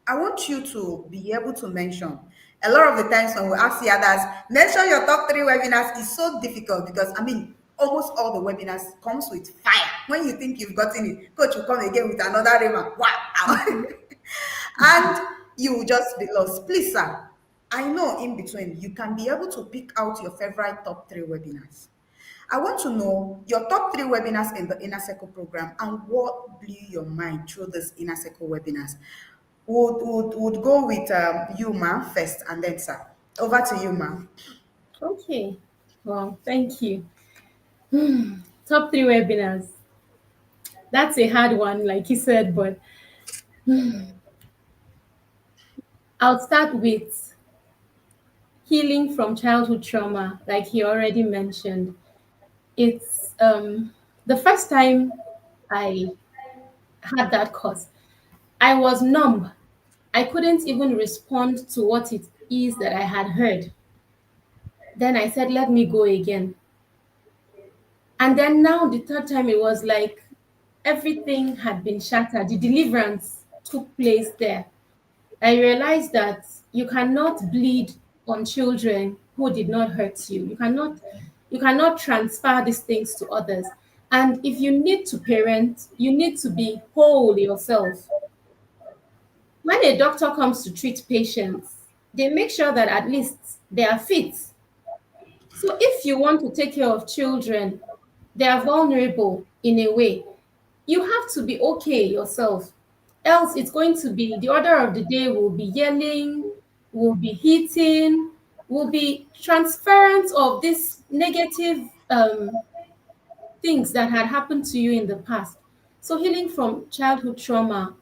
I want you to be able to mention a lot of the times when we ask the others, mention your top three webinars is so difficult because I mean almost all the webinars comes with fire. When you think you've gotten it, coach will come again with another remark. Wow. And you will just be lost. Please, sir, I know in between you can be able to pick out your favorite top three webinars. I want to know your top three webinars in the Inner Circle program and what blew your mind through this Inner Circle webinars. Would go with you, ma, first, and then, sir. Over to you, ma. Okay. Well, thank you. Top three webinars. That's a hard one, like you said, but I'll start with healing from childhood trauma, like he already mentioned. It's the first time I had that course, I was numb. I couldn't even respond to what it is that I had heard. Then I said, let me go again. And then now, the third time, it was like everything had been shattered. The deliverance took place there. I realized that you cannot bleed on children who did not hurt you. You cannot transfer these things to others. And if you need to parent, you need to be whole yourself. When a doctor comes to treat patients, they make sure that at least they are fit. So if you want to take care of children, they are vulnerable in a way. You have to be okay yourself. Else, it's going to be the order of the day will be yelling, will be hitting, will be transference of this negative things that had happened to you in the past. So, healing from childhood trauma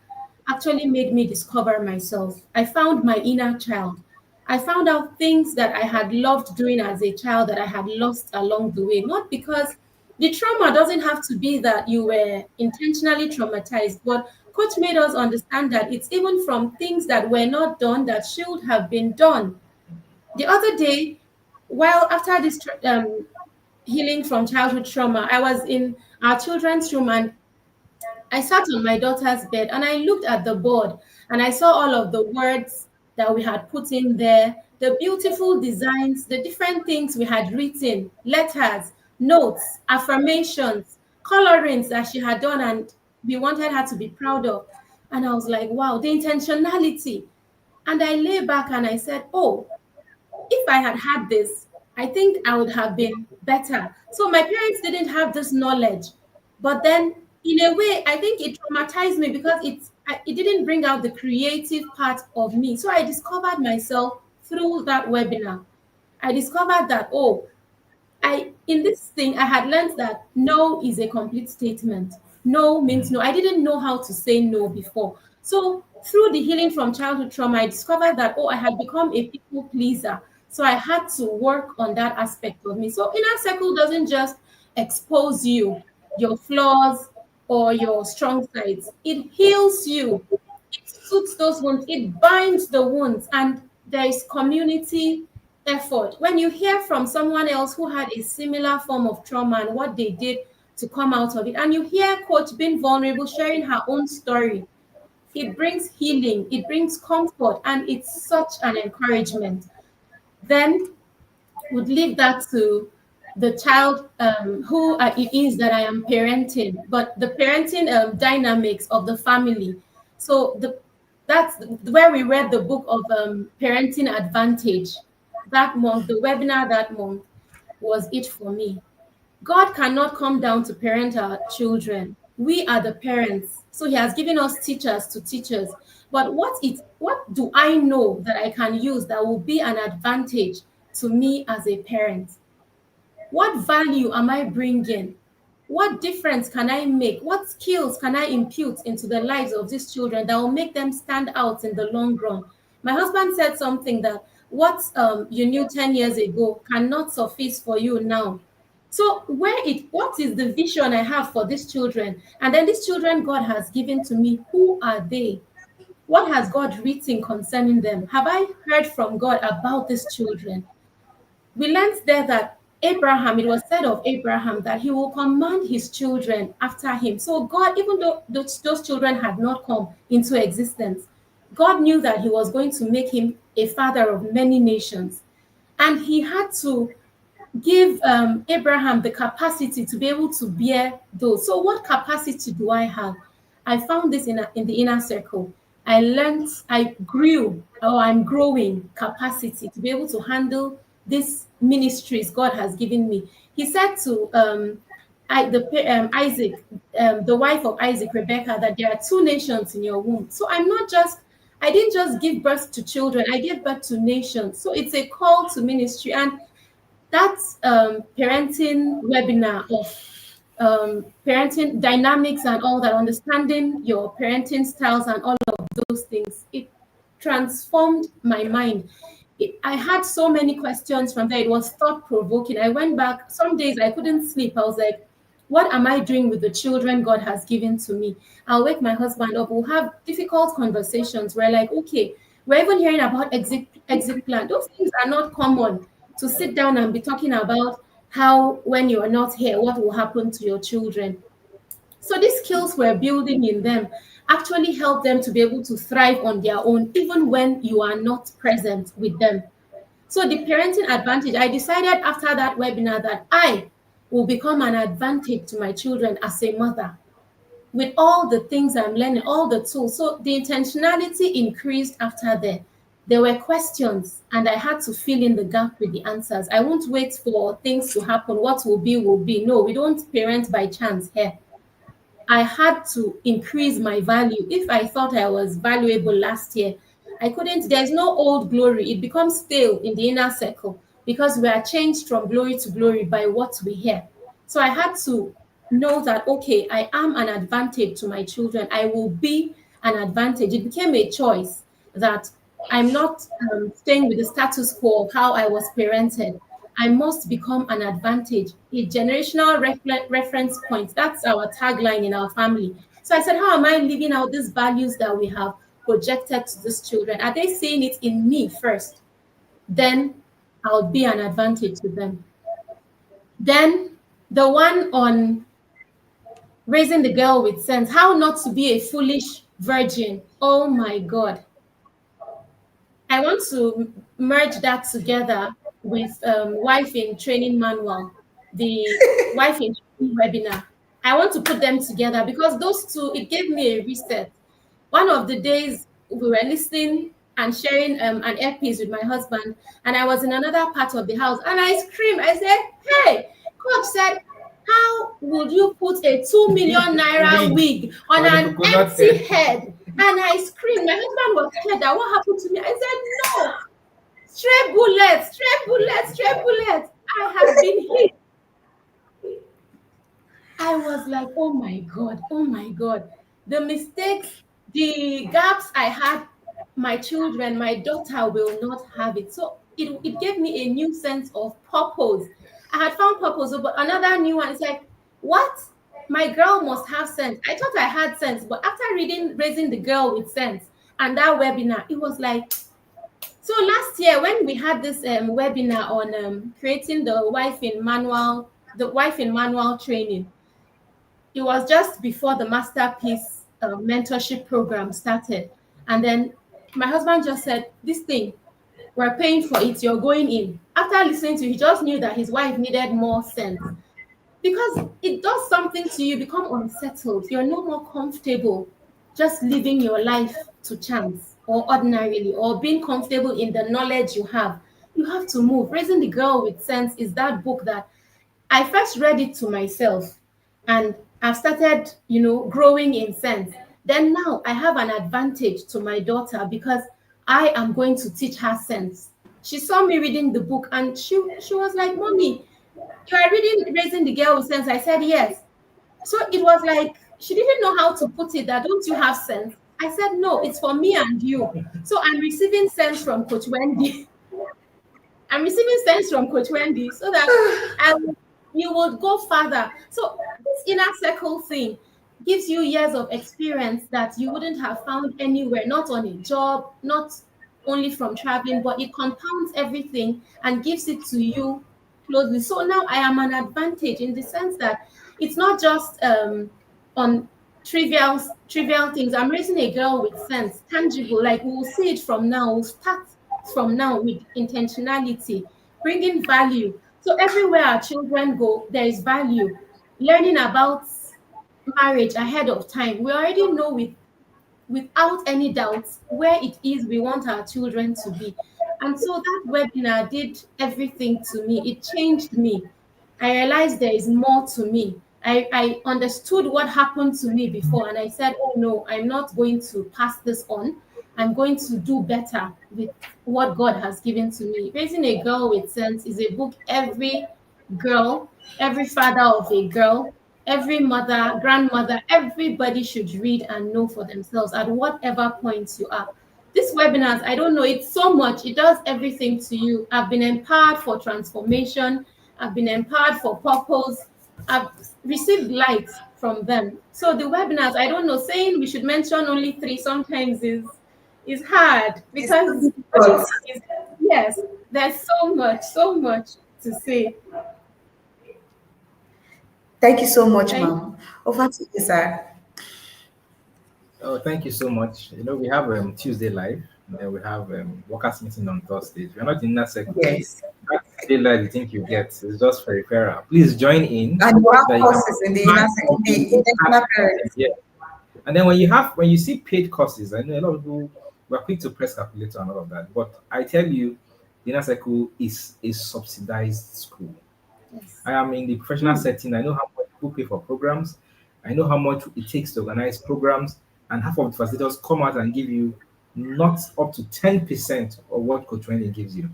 actually made me discover myself. I found my inner child. I found out things that I had loved doing as a child that I had lost along the way. Not because the trauma doesn't have to be that you were intentionally traumatized, but Coach made us understand that it's even from things that were not done that should have been done. The other day, while after this healing from childhood trauma, I was in our children's room and I sat on my daughter's bed and I looked at the board and I saw all of the words that we had put in there, the beautiful designs, the different things we had written, letters, notes, affirmations, colorings that she had done and we wanted her to be proud of. And I was like, wow, the intentionality. And I lay back and I said, oh, if I had had this, I think I would have been better. So my parents didn't have this knowledge, but then in a way, I think it traumatized me because it didn't bring out the creative part of me. So I discovered myself through that webinar. I discovered that I in this thing I had learned that no is a complete statement. No means no. I didn't know how to say no before. So through the healing from childhood trauma, I discovered that I had become a people pleaser. So I had to work on that aspect of me. So inner circle doesn't just expose you, your flaws or your strong sides. It heals you. It suits those wounds. It binds the wounds, and there is community effort. When you hear from someone else who had a similar form of trauma and what they did to come out of it, and you hear coach being vulnerable, sharing her own story, it brings healing, it brings comfort, and it's such an encouragement. Then would leave that to the child who it is that I am parenting, but the parenting dynamics of the family. So that's where we read the book of Parenting Advantage that month. The webinar that month was it for me. God cannot come down to parent our children. We are the parents. So he has given us teachers to teach us. But what do I know that I can use that will be an advantage to me as a parent? What value am I bringing? What difference can I make? What skills can I impute into the lives of these children that will make them stand out in the long run? My husband said something that what you knew 10 years ago cannot suffice for you now. So what is the vision I have for these children? And then these children God has given to me, who are they? What has God written concerning them? Have I heard from God about these children? We learned there that Abraham, it was said of Abraham that he will command his children after him. So God, even though those children had not come into existence, God knew that he was going to make him a father of many nations. And he had to give Abraham the capacity to be able to bear those. So, what capacity do I have? I found this in the inner circle. I learned, I grew, or I'm growing capacity to be able to handle these ministries God has given me. He said to Isaac, the wife of Isaac, Rebecca, that there are two nations in your womb. So I didn't just give birth to children, I gave birth to nations. So it's a call to ministry. And that parenting webinar of parenting dynamics and all that, understanding your parenting styles and all of those things, it transformed my mind. I had so many questions from there. It was thought provoking. I went back. Some days I couldn't sleep. I was like, what am I doing with the children God has given to me? I'll wake my husband up. We'll have difficult conversations. We're like, okay, we're even hearing about exit plan. Those things are not common to sit down and be talking about how when you're not here, what will happen to your children. So these skills we're building in them actually help them to be able to thrive on their own, even when you are not present with them. So the parenting advantage, I decided after that webinar that I will become an advantage to my children as a mother with all the things I'm learning, all the tools. So the intentionality increased after there. There were questions, and I had to fill in the gap with the answers. I won't wait for things to happen. What will be, will be. No, we don't parent by chance here. I had to increase my value. If I thought I was valuable last year, I couldn't. There's no old glory. It becomes stale in the inner circle because we are changed from glory to glory by what we hear. So I had to know that, okay, I am an advantage to my children. I will be an advantage. It became a choice that I'm not staying with the status quo of how I was parented. I must become an advantage, a generational reference point. That's our tagline in our family. So I said, how am I living out these values that we have projected to these children? Are they seeing it in me first? Then I'll be an advantage to them. Then the one on raising the girl with sense, how not to be a foolish virgin. Oh my God. I want to merge that together with Wife in Training Manual, the Wife in Training webinar. I want to put them together because those two, it gave me a reset. One of the days we were listening and sharing an earpiece with my husband, and I was in another part of the house, and I screamed. I said, "Hey, Coach said, how would you put a 2 million naira wig on On a an coconut empty head." head?" And I screamed. My husband was scared that what happened to me. I said, "No, stray bullets, stray bullets, stray bullets. I have been hit." I was like, oh my God, oh my God. The mistakes, the gaps I had, my children, my daughter will not have it. So it gave me a new sense of purpose. I had found purpose, but another new one is like, what? My girl must have sense. I thought I had sense, but after reading Raising the Girl with Sense and that webinar, it was like, so last year when we had this webinar on creating the wife in manual training, it was just before the masterpiece mentorship program started. And then my husband just said, this thing, we're paying for it, you're going in. After listening to it, he just knew that his wife needed more sense because it does something to you, become unsettled. You're no more comfortable just living your life to chance or ordinarily or being comfortable in the knowledge you have. You have to move. Raising the Girl with Sense is that book that I first read it to myself and I've started, growing in sense. Then now I have an advantage to my daughter because I am going to teach her sense. She saw me reading the book and she was like, Mommy, you are reading Raising the Girl with Sense. I said, yes. So it was like she didn't know how to put it that don't you have sense? I said, no, it's for me and you. So I'm receiving sense from Coach Wendy. I'm receiving sense from Coach Wendy so that you would go further. So this inner circle thing gives you years of experience that you wouldn't have found anywhere, not on a job, not only from traveling, but it compounds everything and gives it to you closely. So now I am an advantage in the sense that it's not just on trivial things. I'm raising a girl with sense, tangible. Like we'll see it from now. We'll start from now with intentionality, bringing value. So everywhere our children go, there is value. Learning about marriage ahead of time. We already know without any doubt where it is we want our children to be. And so that webinar did everything to me. It changed me. I realized there is more to me. I understood what happened to me before, and I said, oh no, I'm not going to pass this on. I'm going to do better with what God has given to me. Raising a Girl with Sense is a book every girl, every father of a girl, every mother, grandmother, everybody should read and know for themselves at whatever point you are. This webinars, I don't know, it's so much. It does everything to you. I've been empowered for transformation. I've been empowered for purpose. I've received light from them. So the webinars, I don't know, saying we should mention only three sometimes is hard It's so because difficult. yes, there's so much to say. Thank you so much, Thank ma'am. Over to you, sir. Oh, thank you so much. We have Tuesday live, and then we have workers meeting on Thursdays. We're not in that circle. Yes. That Tuesday live you think you get is just for referral. Please join in And you so have that you can courses in the inner circle, the intentional parents. yeah. And then when you see paid courses, I know a lot of people were quick to press calculator and all of that. But I tell you, the inner circle is a subsidized school. yes. I am in the professional setting. I know how much people pay for programs. I know how much it takes to organize programs, and half of the facilitators come out and give you not up to 10% of what Coach Wendy gives you.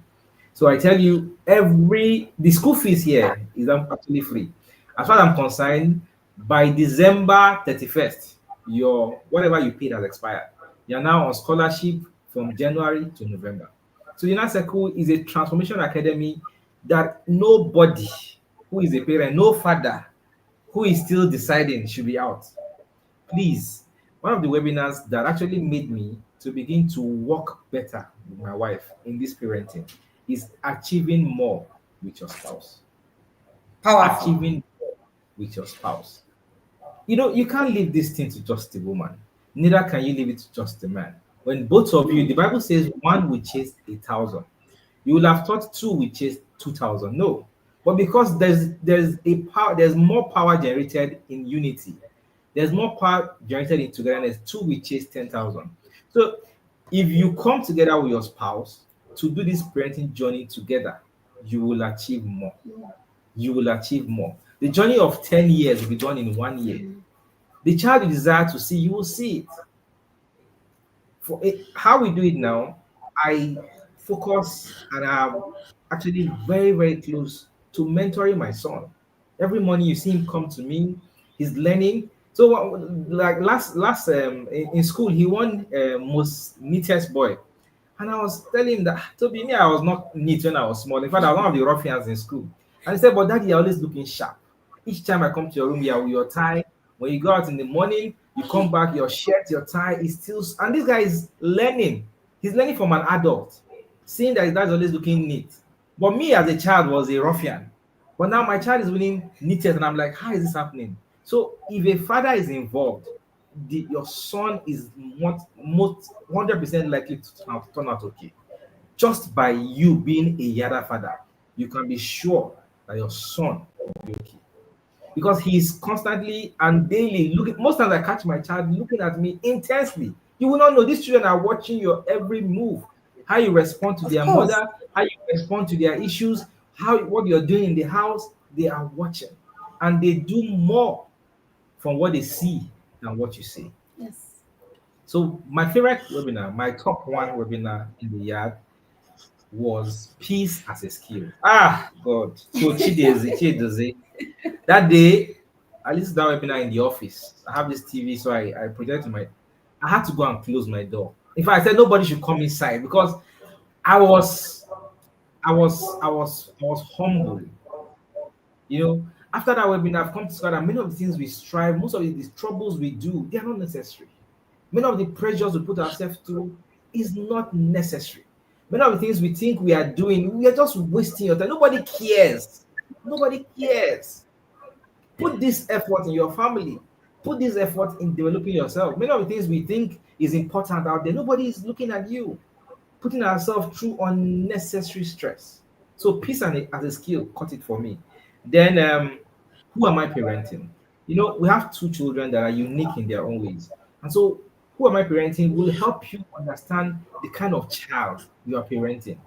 So I tell you, the school fees here is actually free. As far as I'm concerned, by December 31st, your whatever you paid has expired. You're now on scholarship from January to November. So UNASECO is a transformation academy that nobody who is a parent, no father who is still deciding should be out. Please, one of the webinars that actually made me to begin to work better with my wife in this parenting is achieving more with your spouse. Powerful. Achieving more with your spouse. You can't leave this thing to just a woman. Neither can you leave it to just a man. When both of you, the Bible says one will chase 1,000. You will have thought two will chase 2,000. No. But because there's more power generated in unity. There's more power generated in togetherness. Two will chase 10,000. So if you come together with your spouse to do this parenting journey together, you will achieve more. You will achieve more. The journey of 10 years will be done in 1 year. The child you desire to see, you will see it. How we do it now, I focus and I'm actually very, very close to mentoring my son. Every morning you see him come to me, he's learning. So, like last in school, he won most neatest boy, and I was telling him that to be me, I was not neat when I was small. In fact, I was one of the ruffians in school. And he said, "But daddy, you're always looking sharp. Each time I come to your room, you're with your tie. When you go out in the morning, you come back, your shirt, your tie is still." And this guy is learning. He's learning from an adult, seeing that his dad is always looking neat. But me as a child was a ruffian. But now my child is winning neatest, and I'm like, how is this happening? So if a father is involved, your son is most 100% likely to turn out okay. Just by you being a Yada father, you can be sure that your son will be okay. Because he's constantly and daily looking. Most times I catch my child looking at me intensely. You will not know these children are watching your every move, how you respond to Of their course. mother, how you respond to their issues, what you're doing in the house. They are watching, and they do more from what they see than what you see. Yes. So my favorite webinar, my top one webinar in the yard was peace as a skill. Ah, God. So Chidozie, that day, I listened to that webinar in the office. I have this TV, so I projected my. I had to go and close my door. In fact, I said nobody should come inside because I was, I was humble. You know, after that webinar, I've come to discover that many of the things we strive, most of the troubles we do, they are not necessary. Many of the pressures we put ourselves through is not necessary. Many of the things we think we are doing, we are just wasting your time. Nobody cares. Nobody cares. Put this effort in your family. Put this effort in developing yourself. Many of the things we think is important out there, nobody is looking at you. Putting ourselves through unnecessary stress. So peace as a skill cut it for me. Then who am I parenting? You know, we have two children that are unique in their own ways. And so who am I parenting will help you understand the kind of child you are parenting.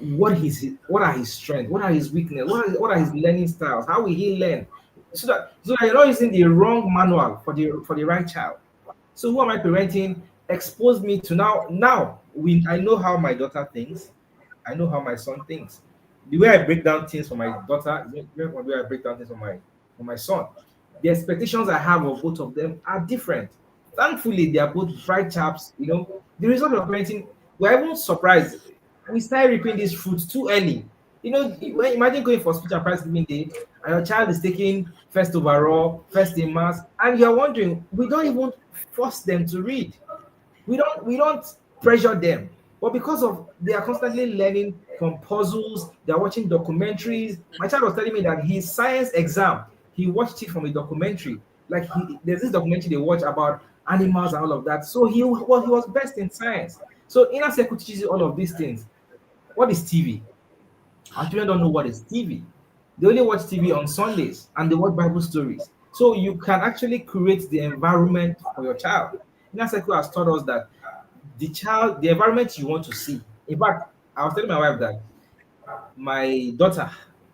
What are his strengths, what are his weaknesses, what are his learning styles, how will he learn? So that you're not using the wrong manual for the right child. So who am I parenting? Expose me to now I know how my daughter thinks. I know how my son thinks. The way I break down things for my daughter is different from the way I break down things for my son. The expectations I have of both of them are different. Thankfully, they are both bright chaps. You know, the result of parenting, we're even surprised. We started reaping these fruits too early. You know, imagine going for speech and prize giving day, and your child is taking first overall, first in maths, and you're wondering, we don't even force them to read. We don't pressure them, but because of they are constantly learning from puzzles, they're watching documentaries. My child was telling me that his science exam, he watched it from a documentary. Like there's this documentary they watch about animals and all of that. So he was best in science. So inner circle teaches you all of these things. What is TV? Our children don't know what is TV. They only watch TV on Sundays and they watch Bible stories. So you can actually create the environment for your child. Inner Circle has taught us that the environment you want to see. In fact, I was telling my wife that my daughter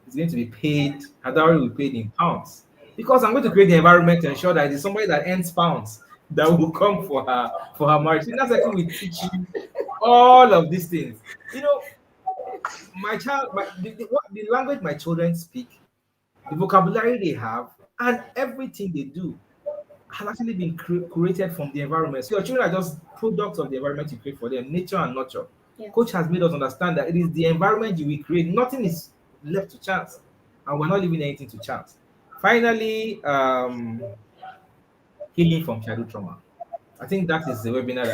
is going to be paid, her dowry will be paid in pounds. Because I'm going to create the environment to ensure that it's somebody that earns pounds that will come for her marriage. Inner Circle will teach you all of these things. You know, my child, the language my children speak, the vocabulary they have, and everything they do has actually been created from the environment. So your children are just products of the environment you create for them, nature and nurture. Yes. Coach has made us understand that it is the environment you will create. Nothing is left to chance, and we're not leaving anything to chance. Finally, healing from childhood trauma. I think that webinar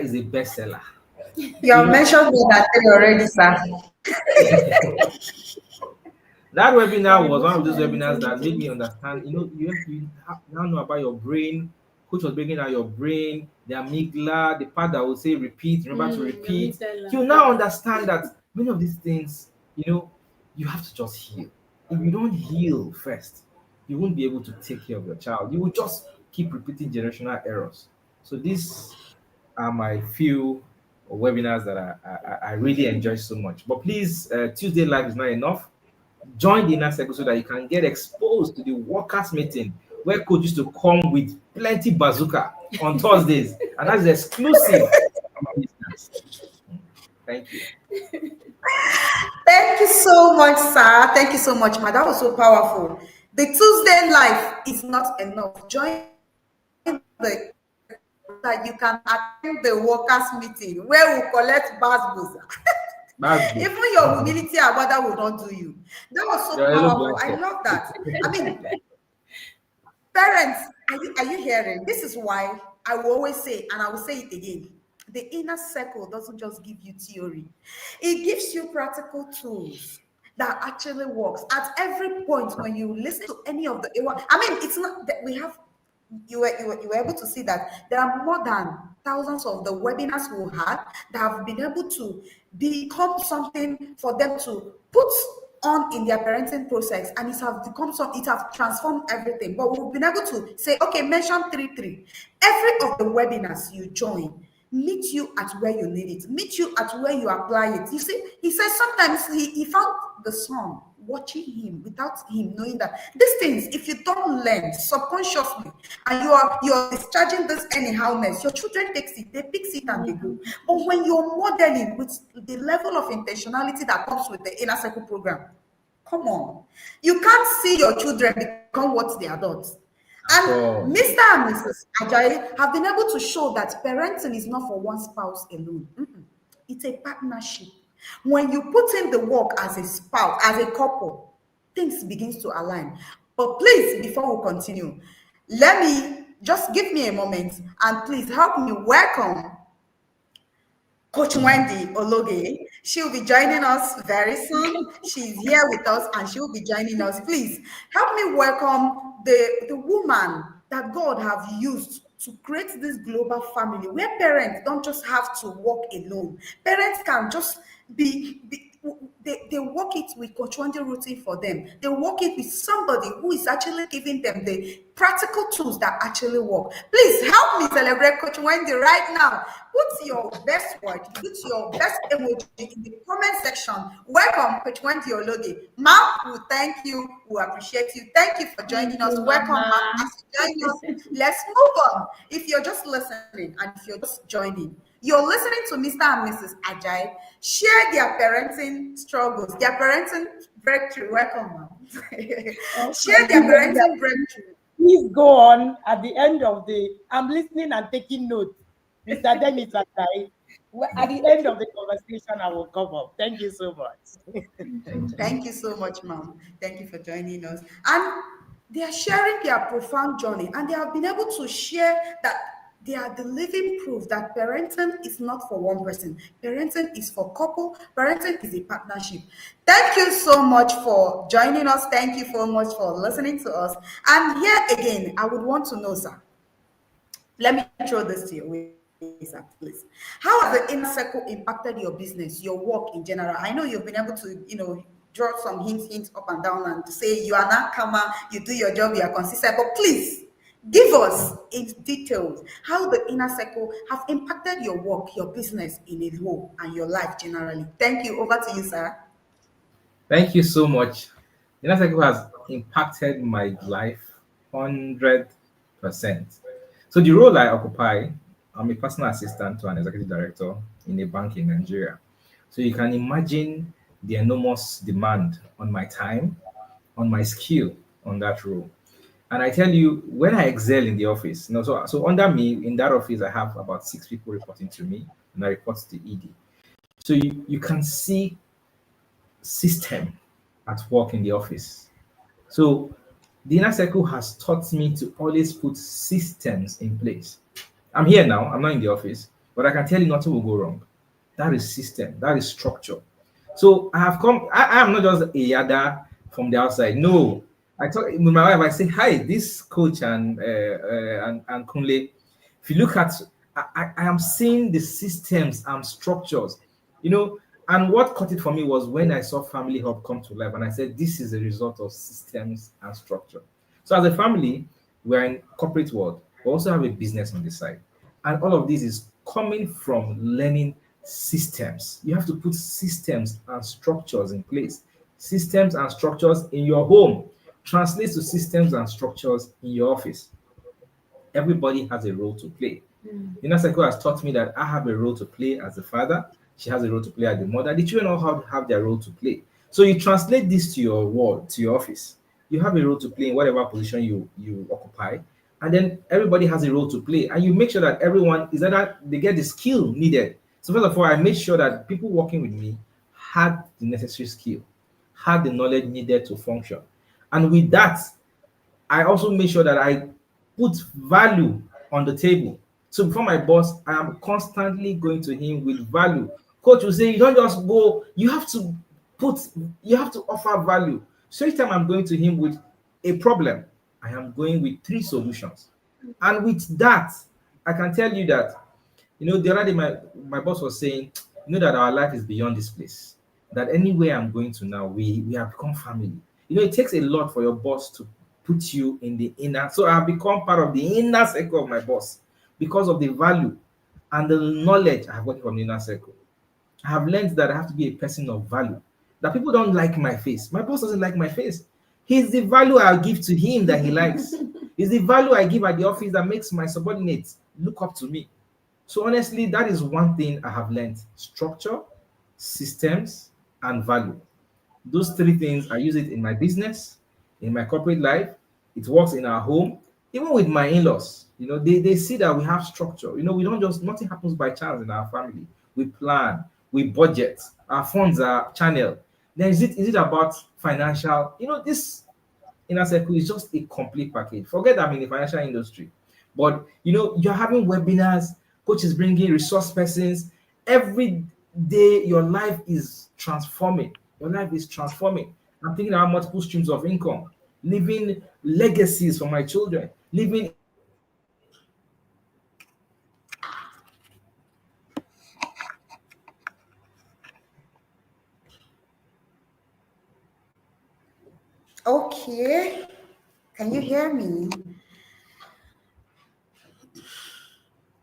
is a bestseller. You You have know, mentioned me that thing already, sir. that Yeah, webinar was one of those emotional webinars that made me intelligence. understand. You know, you now know about your brain. Coach was breaking down your brain, the amygdala, the part that will say repeat, remember to repeat. Amygdala. You now understand that many of these things, you have to just heal. If you don't heal first, you won't be able to take care of your child. You will just keep repeating generational errors. So these are my few webinars that I really enjoy so much. But please, Tuesday Live is not enough. Join the inner circle so that you can get exposed to the workers meeting where coach used to come with plenty bazooka on Thursdays, and that's exclusive to our listeners. Thank you. Thank you so much, sir. Thank you so much, ma. That was so powerful. The Tuesday life is not enough. Join the that you can attend the workers meeting where we collect basbos. That's good. Even your humility abada will not do you. That was so Your yellow powerful. I blanket. love that. I mean, parents, are you hearing? This is why I will always say, and I will say it again. The inner circle doesn't just give you theory, it gives you practical tools that actually works at every point when you listen to any of the. I mean, it's not that we have. You were able to see that there are more than thousands of the webinars we had that have been able to become something for them to put on in their parenting process, and it have transformed everything. But we've been able to say, okay, mention three. Every of the webinars you join meet you at where you need it, meet you at where you apply it. You see, he says sometimes he found the son watching him without him knowing that these things, if you don't learn subconsciously and you're discharging this anyhowness, your children takes it, they pick it and they go. But when you're modeling with the level of intentionality that comes with the inner circle program, come on, you can't see your children become what they are not. And So Mr. and Mrs. Ajay have been able to show that parenting is not for one spouse alone. It's a partnership. When you put in the work as a spouse, as a couple, things begins to align. But please, before we continue, let me just give me a moment and please help me welcome Coach Wendy Ologe. She'll be joining us very soon. She's here with us and she'll be joining us. Please help me welcome the woman that God have used to create this global family where parents don't just have to work alone. Parents can just they work it with Coach Wendy rooting for them. They work it with somebody who is actually giving them the practical tools that actually work. Please help me celebrate Coach Wendy right now. Put your best word, put your best emoji in the comment section. Welcome, Coach Wendy Ologe. Ma'am, we thank you. We appreciate you. Thank you for joining us. Welcome, ma'am. As you join us, let's move on. If you're just listening and if you're just joining, you're listening to Mr. and Mrs. Ajay share their parenting struggles, their parenting breakthrough. Welcome, ma'am. Share their parenting breakthrough. Please go on at the end of the. I'm listening and taking notes, Mr. Dennis Ajay. At the end of the conversation, I will come up. Thank you so much. Thank you so much, ma'am. Thank you for joining us. And they are sharing their profound journey, and they have been able to share that they are the living proof that parenting is not for one person. Parenting is for couple. Parenting is a partnership. Thank you so much for joining us. Thank you so much for listening to us. And here again, I would want to know, sir. Let me throw this to you, sir, please. How has the inner circle impacted your business, your work in general? I know you've been able to, draw some hints up and down and to say you are not calmer, you do your job, you are consistent. But please give us in details how the inner circle have impacted your work, your business in a whole, and your life generally. Thank you. Over to you, sir. thank you so much. The inner circle has impacted my life 100%. So the role I occupy, I'm a personal assistant to an executive director in a bank in Nigeria. So you can imagine the enormous demand on my time, on my skill on that role. And I tell you, when I excel in the office, so under me in that office, I have about 6 people reporting to me, and I report to the ED. So you can see system at work in the office. So the inner circle has taught me to always put systems in place. I'm here now, I'm not in the office, but I can tell you nothing will go wrong. That is system, that is structure. So I have come, I am not just a yada from the outside. No, I talk with my wife, I say, hi, this coach and Kunle. If you look at, I am seeing the systems and structures, you know, and what caught it for me was when I saw Family Hub come to life, and I said, this is a result of systems and structure. So as a family, we're in corporate world, we also have a business on the side. And all of this is coming from learning systems. You have to put systems and structures in place. Systems and structures in your home translates to systems and structures in your office. Everybody has a role to play. Inner Circle has taught me that I have a role to play as a father. She has a role to play as the mother. The children all have their role to play. So you translate this to your world, to your office. You have a role to play in whatever position you occupy, and then everybody has a role to play. And you make sure that everyone is either they get the skill needed. So first of all, I made sure that people working with me had the necessary skill, had the knowledge needed to function. And with that, I also make sure that I put value on the table. So before my boss, I am constantly going to him with value. Coach will say, you don't just go, you have to offer value. So each time I'm going to him with a problem, I am going with 3 solutions. And with that, I can tell you that, the other day my boss was saying, that our life is beyond this place. That anywhere I'm going to now, we have become family. It takes a lot for your boss to put you in the inner. So I have become part of the inner circle of my boss because of the value and the knowledge I have got from the inner circle. I have learned that I have to be a person of value. that people don't like my face. My boss doesn't like my face. He's the value I give to him that he likes. It's the value I give at the office that makes my subordinates look up to me. So honestly, that is one thing I have learned: structure, systems, and value. Those three things, I use it in my business, in my corporate life. It works in our home, even with my in-laws. They see that we have structure. We don't just, nothing happens by chance in our family. We plan, we budget, our funds are channeled. Then is it about financial? This inner circle is just a complete package. Forget I'm in the financial industry, but you're having webinars, coaches bringing resource persons. Every day, your life is transforming. Your life is transforming. I'm thinking about multiple streams of income, leaving legacies for my children, leaving Okay. Can you hear me?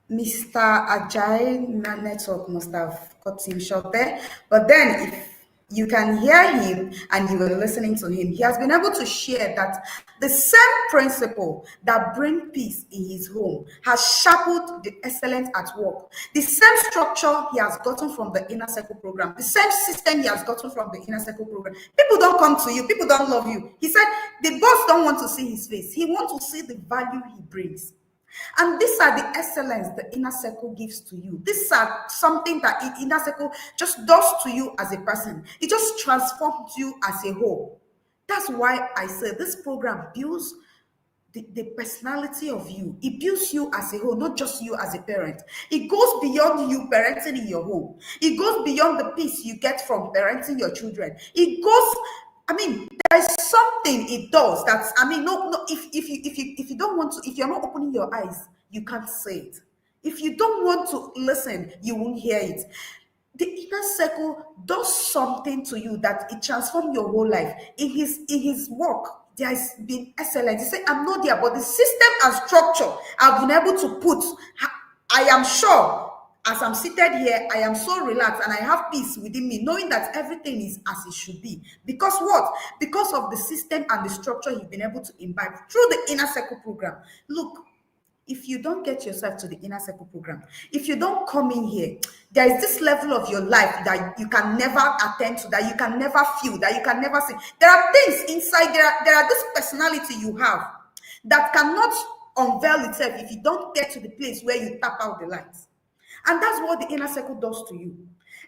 Mr. Ajay network must have cut him short there. But then, if you can hear him and you were listening to him, he has been able to share that the same principle that bring peace in his home has sharpened the excellence at work. The same structure he has gotten from the inner circle program, the same system he has gotten from the inner circle program. People don't come to you, people don't love you. He said the boss don't want to see his face. He wants to see the value he brings. And these are the excellence the inner circle gives to you. These are something that the inner circle just does to you as a person. It just transforms you as a whole. That's why I say this program builds the personality of you. It builds you as a whole, not just you as a parent. It goes beyond you parenting in your home. It goes beyond the peace you get from parenting your children. It goes, there's something it does that's, no, if you don't want to, if you're not opening your eyes, you can't say it. If you don't want to listen, you won't hear it. The inner circle does something to you that it transforms your whole life. In his work, there has been excellence. He said, I'm not there, but the system and structure I've been able to put, I am sure as I'm seated here, I am so relaxed and I have peace within me, knowing that everything is as it should be. Because what? Because of the system and the structure you've been able to imbibe through the inner circle program. Look, if you don't get yourself to the inner circle program, if you don't come in here, there is this level of your life that you can never attend to, that you can never feel, that you can never see. There are things inside, there are this personality you have that cannot unveil itself if you don't get to the place where you tap out the lights. And that's what the inner circle does to you.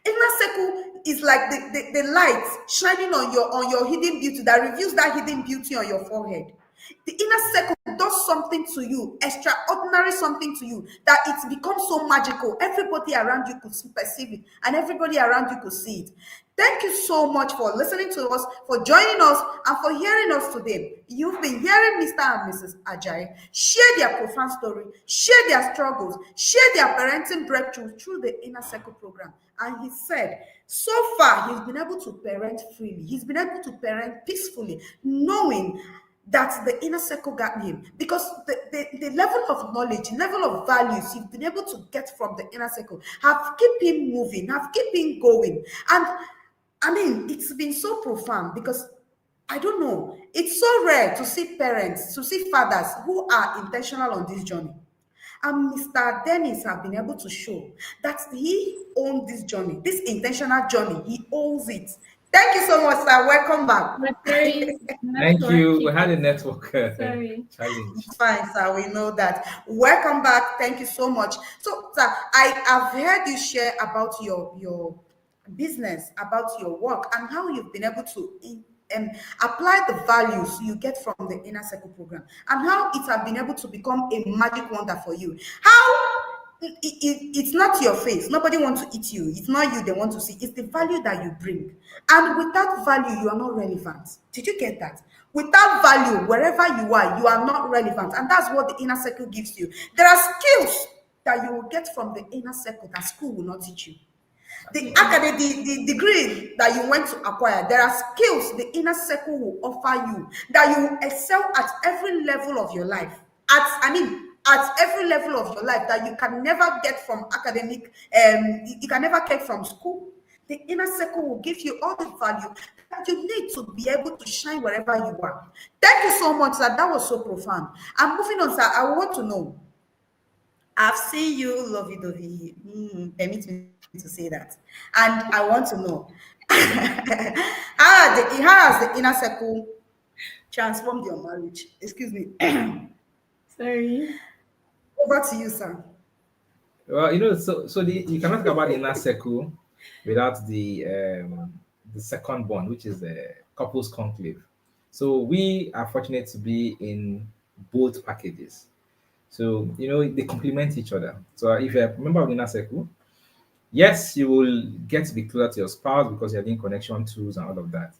Inner circle is like the light shining on your hidden beauty that reveals that hidden beauty on your forehead. The inner circle does something to you, extraordinary something to you, that it becomes so magical. Everybody around you could perceive it, and everybody around you could see it. Thank you so much for listening to us, for joining us, and for hearing us today. You've been hearing Mr. and Mrs. Ajay share their profound story, share their struggles, share their parenting breakthrough through the inner circle program. And he said, so far, he's been able to parent freely. He's been able to parent peacefully, knowing that the inner circle got him, because the level of knowledge, level of values you've been able to get from the inner circle have kept him moving, have kept him going. And it's been so profound, because I don't know, it's so rare to see parents, to see fathers who are intentional on this journey. And Mr. Dennis have been able to show that he owns this journey, this intentional journey. He owns it. Thank you so much, sir. Welcome back. Thank you. We had a network Sorry. challenge. Fine, sir. We know that. Welcome back. Thank you so much. So, sir, I have heard you share about your business, about your work, and how you've been able to apply the values you get from the inner circle program, and how it has been able to become a magic wonder for you. How it's not your face. Nobody wants to eat you. It's not you they want to see. It's the value that you bring. And without value, you are not relevant. Did you get that? Without value, wherever you are not relevant. And that's what the inner circle gives you. There are skills that you will get from the inner circle that school will not teach you. The academy, the degree that you went to acquire, there are skills the inner circle will offer you that you will excel at every level of your life. At every level of your life that you can never get from academic, you can never get from school. The inner circle will give you all the value that you need to be able to shine wherever you are. Thank you so much, sir. That was so profound. I'm moving on, sir. I want to know. I've seen you lovey dovey. Permit me to say that. And I want to know how has the inner circle transformed your marriage? Excuse me. Sorry. Over to you, sir. Well, you cannot talk about inner circle without the second bond, which is the couples conclave. So we are fortunate to be in both packages. So they complement each other. So if you're a member of the inner circle, yes, you will get to be closer to your spouse because you're doing connection tools and all of that.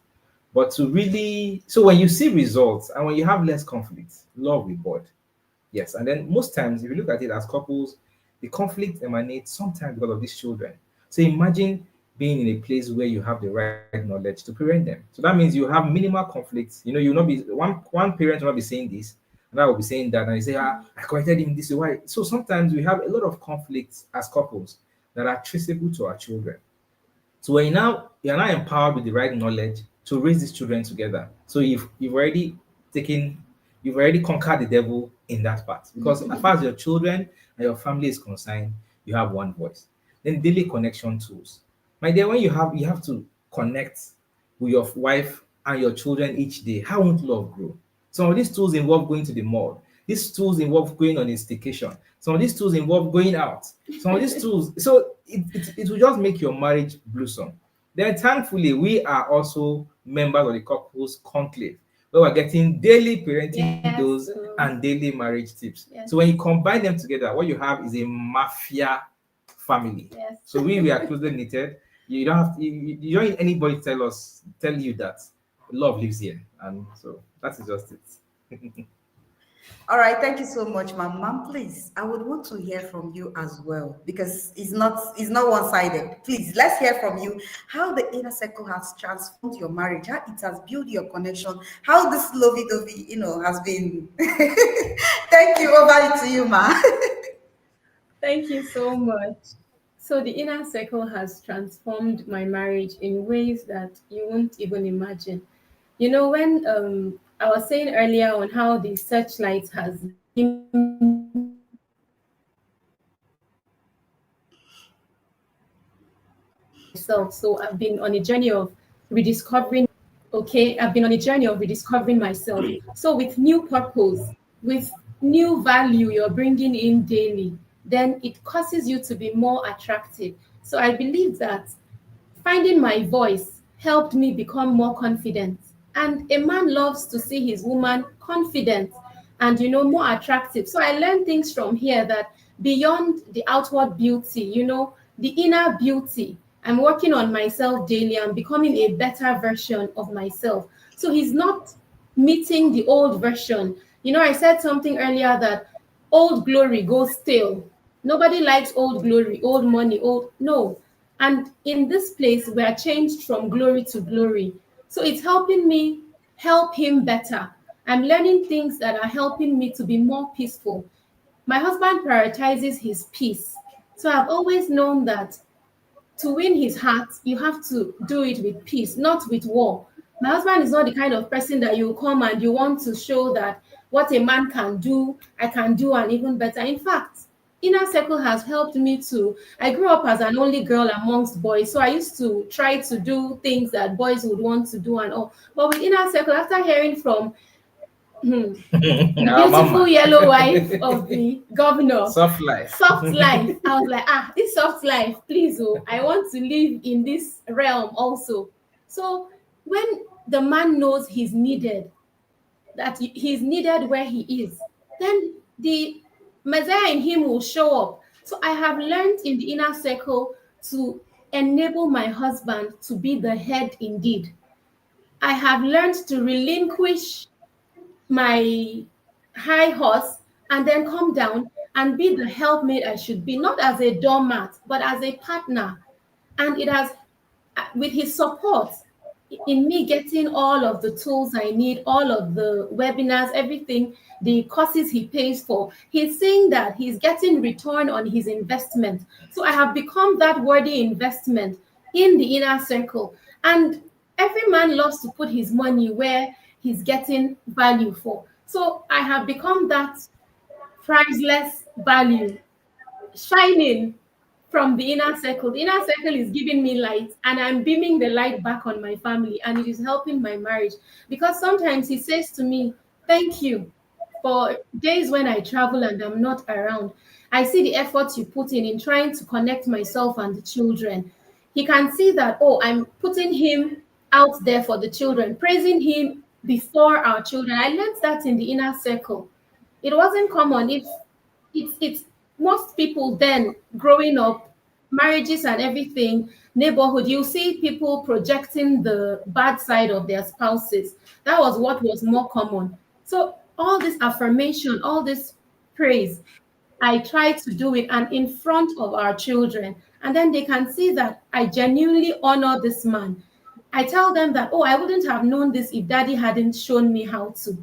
But to really, so when you see results and when you have less conflict, love will board. Yes, and then most times, if you look at it as couples, the conflict emanates sometimes because of these children. So imagine being in a place where you have the right knowledge to prevent them. So that means you have minimal conflicts. You'll not be one parent will not be saying this, and I will be saying that, and you say, I corrected him this way. Why? So sometimes we have a lot of conflicts as couples that are traceable to our children. So when you're now empowered with the right knowledge to raise these children together. So taken you've already conquered the devil in that part. Because as far as your children and your family is concerned, you have one voice. Then daily connection tools. My dear, when you have to connect with your wife and your children each day, how won't love grow? Some of these tools involve going to the mall. These tools involve going on a staycation. Some of these tools involve going out. Some of these tools, so it will just make your marriage blossom. Then thankfully, we are also members of the couples conclave, where we're getting daily parenting Yes, videos so and daily marriage tips. yes, So when you combine them together, what you have is a mafia family. yes. So we are closely knitted. You don't have to, you don't need anybody tell you that love lives here, and so that is just it. All right, thank you so much, ma'am. Ma'am, please, I would want to hear from you as well because it's not one-sided. Please, let's hear from you how the inner circle has transformed your marriage, how it has built your connection, how this lovey-dovey, has been. Thank you. Over to you, ma'am. Thank you so much. So the inner circle has transformed my marriage in ways that you won't even imagine. When I was saying earlier on how the searchlight has myself. So I've been on a journey of rediscovering, okay, I've been on a journey of rediscovering myself. So with new purpose, with new value you're bringing in daily, then it causes you to be more attractive. So I believe that finding my voice helped me become more confident. And a man loves to see his woman confident and more attractive. So I learned things from here that beyond the outward beauty, the inner beauty, I'm working on myself daily. I'm becoming a better version of myself. So he's not meeting the old version. I said something earlier that old glory goes stale. Nobody likes old glory, old money, old no. And in this place, we are changed from glory to glory. So it's helping me help him better. I'm learning things that are helping me to be more peaceful. My husband prioritizes his peace. So I've always known that to win his heart, you have to do it with peace, not with war. My husband is not the kind of person that you come and you want to show that what a man can do, I can do, and even better. In fact, inner circle has helped me to. I grew up as an only girl amongst boys, so I used to try to do things that boys would want to do and all. But with inner circle, after hearing from the Our beautiful mama. yellow wife of the governor, Soft life. soft life, I was like, this soft life, please, I want to live in this realm also. So when the man knows he's needed, that he's needed where he is, then the Messiah in him will show up. So I have learned in the inner circle to enable my husband to be the head indeed. I have learned to relinquish my high horse and then come down and be the helpmate I should be, not as a doormat, but as a partner. And it has, with his support, in me getting all of the tools I need, all of the webinars, everything, the courses he pays for, he's saying that he's getting return on his investment. So I have become that worthy investment in the inner circle. And every man loves to put his money where he's getting value for. So I have become that priceless value shining from the inner circle. The inner circle is giving me light, and I'm beaming the light back on my family, and it is helping my marriage. Because sometimes he says to me, "Thank you for days when I travel and I'm not around. I see the effort you put in trying to connect myself and the children." He can see that, oh, I'm putting him out there for the children, praising him before our children. I learned that in the inner circle. It wasn't common. It's most people then growing up, marriages and everything, neighborhood, you see people projecting the bad side of their spouses. That was what was more common. So all this affirmation, all this praise, I try to do it and in front of our children. And then they can see that I genuinely honor this man. I tell them that, oh, I wouldn't have known this if daddy hadn't shown me how to.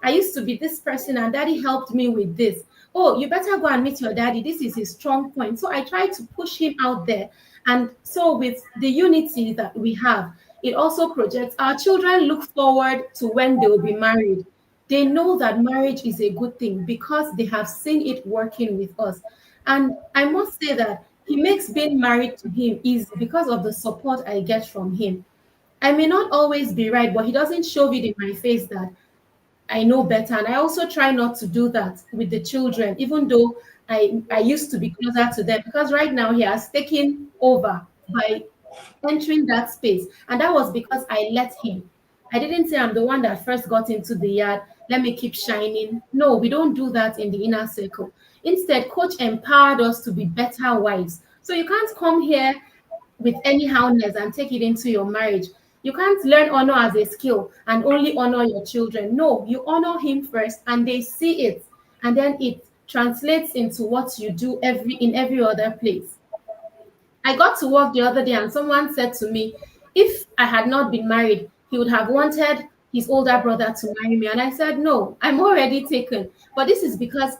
I used to be this person and daddy helped me with this. Oh, you better go and meet your daddy. This is his strong point. So I try to push him out there. And so with the unity that we have, it also projects our children look forward to when they will be married. They know that marriage is a good thing because they have seen it working with us. And I must say that he makes being married to him easy because of the support I get from him. I may not always be right, but he doesn't shove it in my face that I know better. And I also try not to do that with the children, even though I used to be closer to them, because right now he has taken over by entering that space. And that was because I let him. I didn't say I'm the one that first got into the yard. Let me keep shining. No, we don't do that in the inner circle. Instead, coach empowered us to be better wives. So you can't come here with anyhowness and take it into your marriage. You can't learn honor as a skill and only honor your children. No, you honor him first and they see it. And then it translates into what you do every other place. I got to work the other day and someone said to me, if I had not been married, he would have wanted his older brother to marry me. And I said, no, I'm already taken. But this is because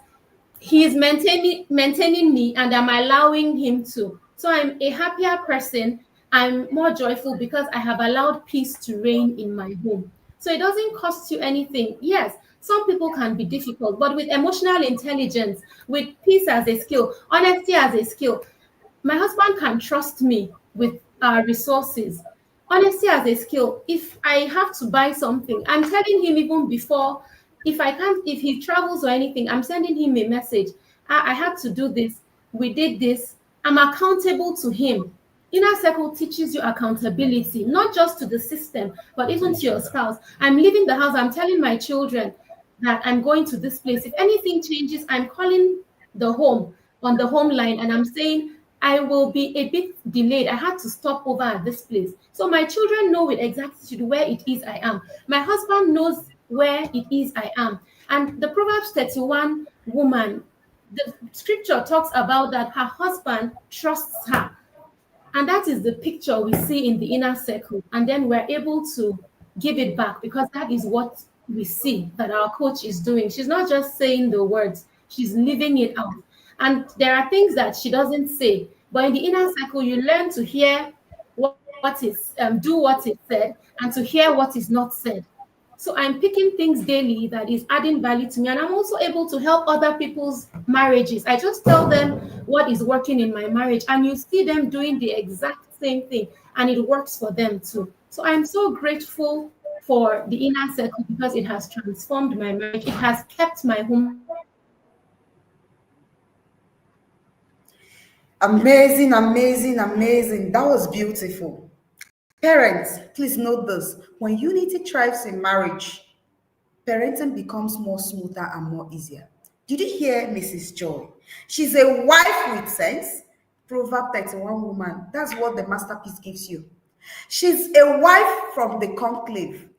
he is maintaining me and I'm allowing him to. So I'm a happier person. I'm more joyful because I have allowed peace to reign in my home. So it doesn't cost you anything. Yes, some people can be difficult, but with emotional intelligence, with peace as a skill, honesty as a skill, my husband can trust me with our resources. Honesty as a skill. If I have to buy something, I'm telling him even before. If I can't, if he travels or anything, I'm sending him a message. I had to do this. We did this. I'm accountable to him. Inner circle teaches you accountability, not just to the system, but even to your spouse. I'm leaving the house. I'm telling my children that I'm going to this place. If anything changes, I'm calling the home on the home line and I'm saying, I will be a bit delayed. I had to stop over at this place. So my children know with exactitude where it is I am. My husband knows where it is I am. And the Proverbs 31 woman, the scripture talks about that her husband trusts her. And that is the picture we see in the inner circle. And then we're able to give it back because that is what we see that our coach is doing. She's not just saying the words, she's living it out. And there are things that she doesn't say. But in the inner circle, you learn to hear what is, do what is said, and to hear what is not said. So I'm picking things daily that is adding value to me. And I'm also able to help other people's marriages. I just tell them what is working in my marriage, and you see them doing the exact same thing, and it works for them too. So I'm so grateful for the inner circle because it has transformed my marriage. It has kept my home Amazing, amazing, amazing. That was beautiful. Parents, please note this. When unity thrives in marriage, parenting becomes more smoother and more easier. Did you hear Mrs. Joy? She's a wife with sense. Proverb 31 woman. That's what the masterpiece gives you. She's a wife from the conclave.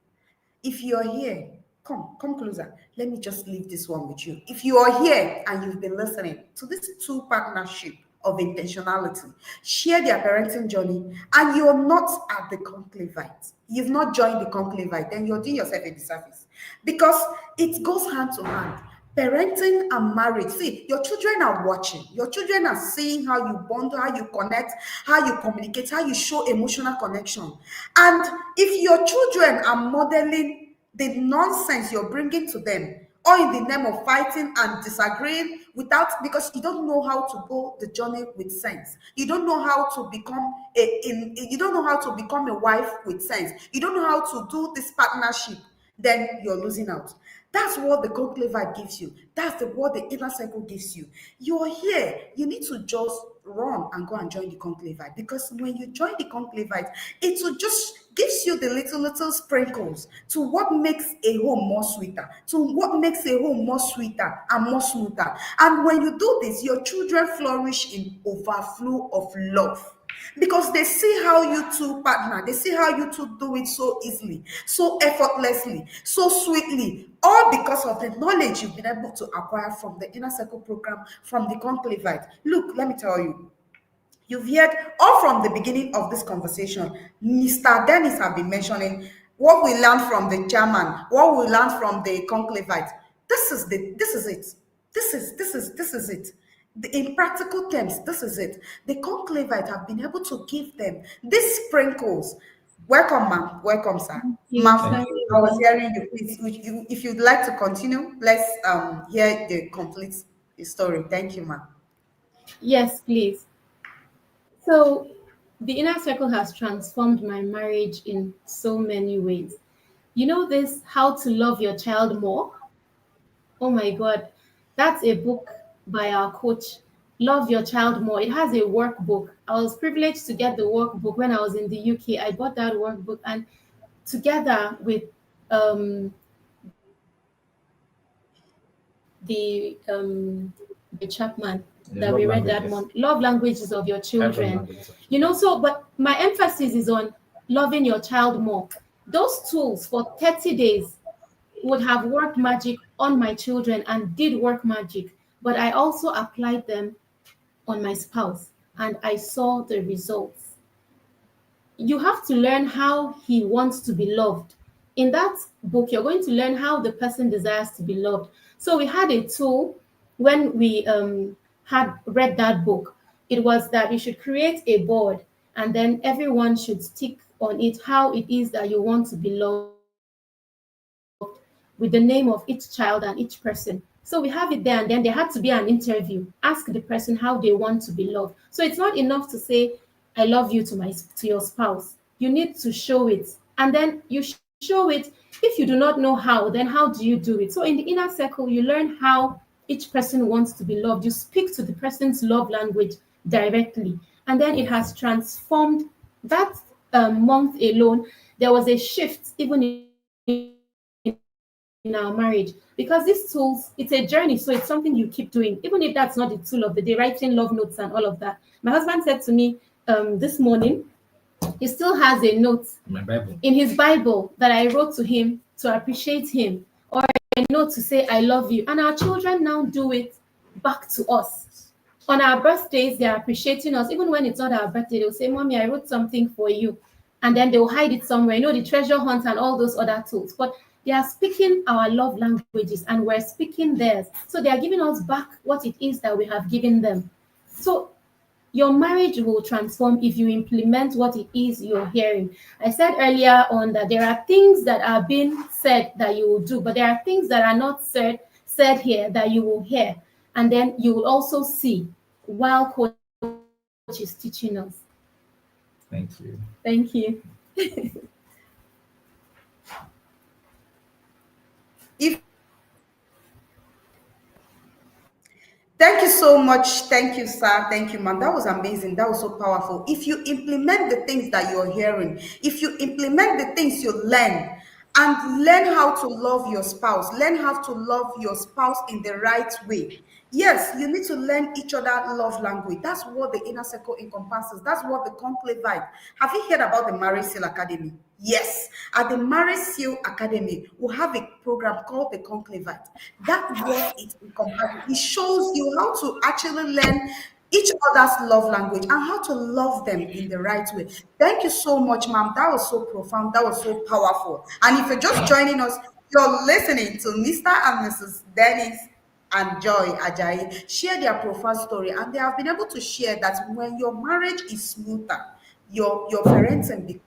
If you're here, come closer. Let me just leave this one with you. If you are here and you've been listening to this two partnership of intentionality, share their parenting journey, and you're not at the conclavite, you've not joined the conclavite, then you're doing yourself a disservice because it goes hand to hand. Parenting and marriage. See, your children are watching. Your children are seeing how you bond, how you connect, how you communicate, how you show emotional connection. And if your children are modeling the nonsense you're bringing to them, or in the name of fighting and disagreeing without, because you don't know how to go the journey with sense, you don't know how to become you don't know how to become a wife with sense, you don't know how to do this partnership, then you're losing out. That's what the conclave gives you. That's what the inner circle gives you. You're here. You need to just run and go and join the conclave, because when you join the conclave, it will just gives you the little sprinkles to what makes a home more sweeter, to what makes a home more sweeter and more smoother. And when you do this, your children flourish in overflow of love, because they see how you two partner, they see how you two do it so easily, so effortlessly, so sweetly, all because of the knowledge you've been able to acquire from the inner circle program, from the conclavite. Look, let me tell you, you've heard all from the beginning of this conversation. Mr. Dennis have been mentioning what we learned from the chairman, what we learned from the conclavite. This is it. This is it. In practical terms, this is it. The conclavite have been able to give them these sprinkles. Welcome, ma'am. Welcome, sir. You. Ma'am, Thank I was hearing you. Please, if you'd like to continue, let's hear the complete story. Thank you, ma'am. Yes, please. So, the inner circle has transformed my marriage in so many ways. You know this, How to Love Your Child More? Oh my God, that's a book by our coach, Love Your Child More. It has a workbook. I was privileged to get the workbook when I was in the UK. I bought that workbook, and together with um, the Chapman The that love we read that languages. month, love languages of your Five love children. languages. You know, so but my emphasis is on loving your child more. Those tools for 30 days would have worked magic on my children and did work magic, but I also applied them on my spouse and I saw the results. You have to learn how he wants to be loved. In that book, you're going to learn how the person desires to be loved. So we had a tool when we had read that book. It was that you should create a board and then everyone should stick on it how it is that you want to be loved with the name of each child and each person. So we have it there, and then there had to be an interview. Ask the person how they want to be loved. So it's not enough to say, I love you to your spouse. You need to show it. And then you show it. If you do not know how, then how do you do it? So in the inner circle, you learn how each person wants to be loved. You speak to the person's love language directly. And then it has transformed that month alone. There was a shift even in our marriage because these tools, it's a journey. So it's something you keep doing, even if that's not the tool of the day, writing love notes and all of that. My husband said to me this morning, he still has a note My in Bible. his Bible that I wrote to him to appreciate him, or a note to say, I love you. And our children now do it back to us. On our birthdays, they're appreciating us. Even when it's not our birthday, they'll say, Mommy, I wrote something for you. And then they'll hide it somewhere. You know, the treasure hunt and all those other tools. But they are speaking our love languages and we're speaking theirs. So they are giving us back what it is that we have given them. So your marriage will transform if you implement what it is you're hearing. I said earlier on that there are things that are being said that you will do, but there are things that are not said here that you will hear. And then you will also see while coach is teaching us. Thank you. Thank you. If Thank you so much. Thank you, sir. Thank you, ma'am. That was amazing. That was so powerful. If you implement the things that you're hearing, if you implement the things you learn, and learn how to love your spouse, learn how to love your spouse in the right way. Yes, you need to learn each other love language. That's what the inner circle encompasses. That's what the conclave vibe. Have you heard about the Marriage Seal Academy? Yes, at the Marriage Seal Academy, we have a program called the Conclavite. That's what it encompasses. It shows you how to actually learn each other's love language and how to love them in the right way. Thank you so much, ma'am. That was so profound. That was so powerful. And if you're just joining us, you're listening to Mr. and Mrs. Dennis and Joy Ajayi share their profile story, and they have been able to share that when your marriage is smoother, your parenting becomes,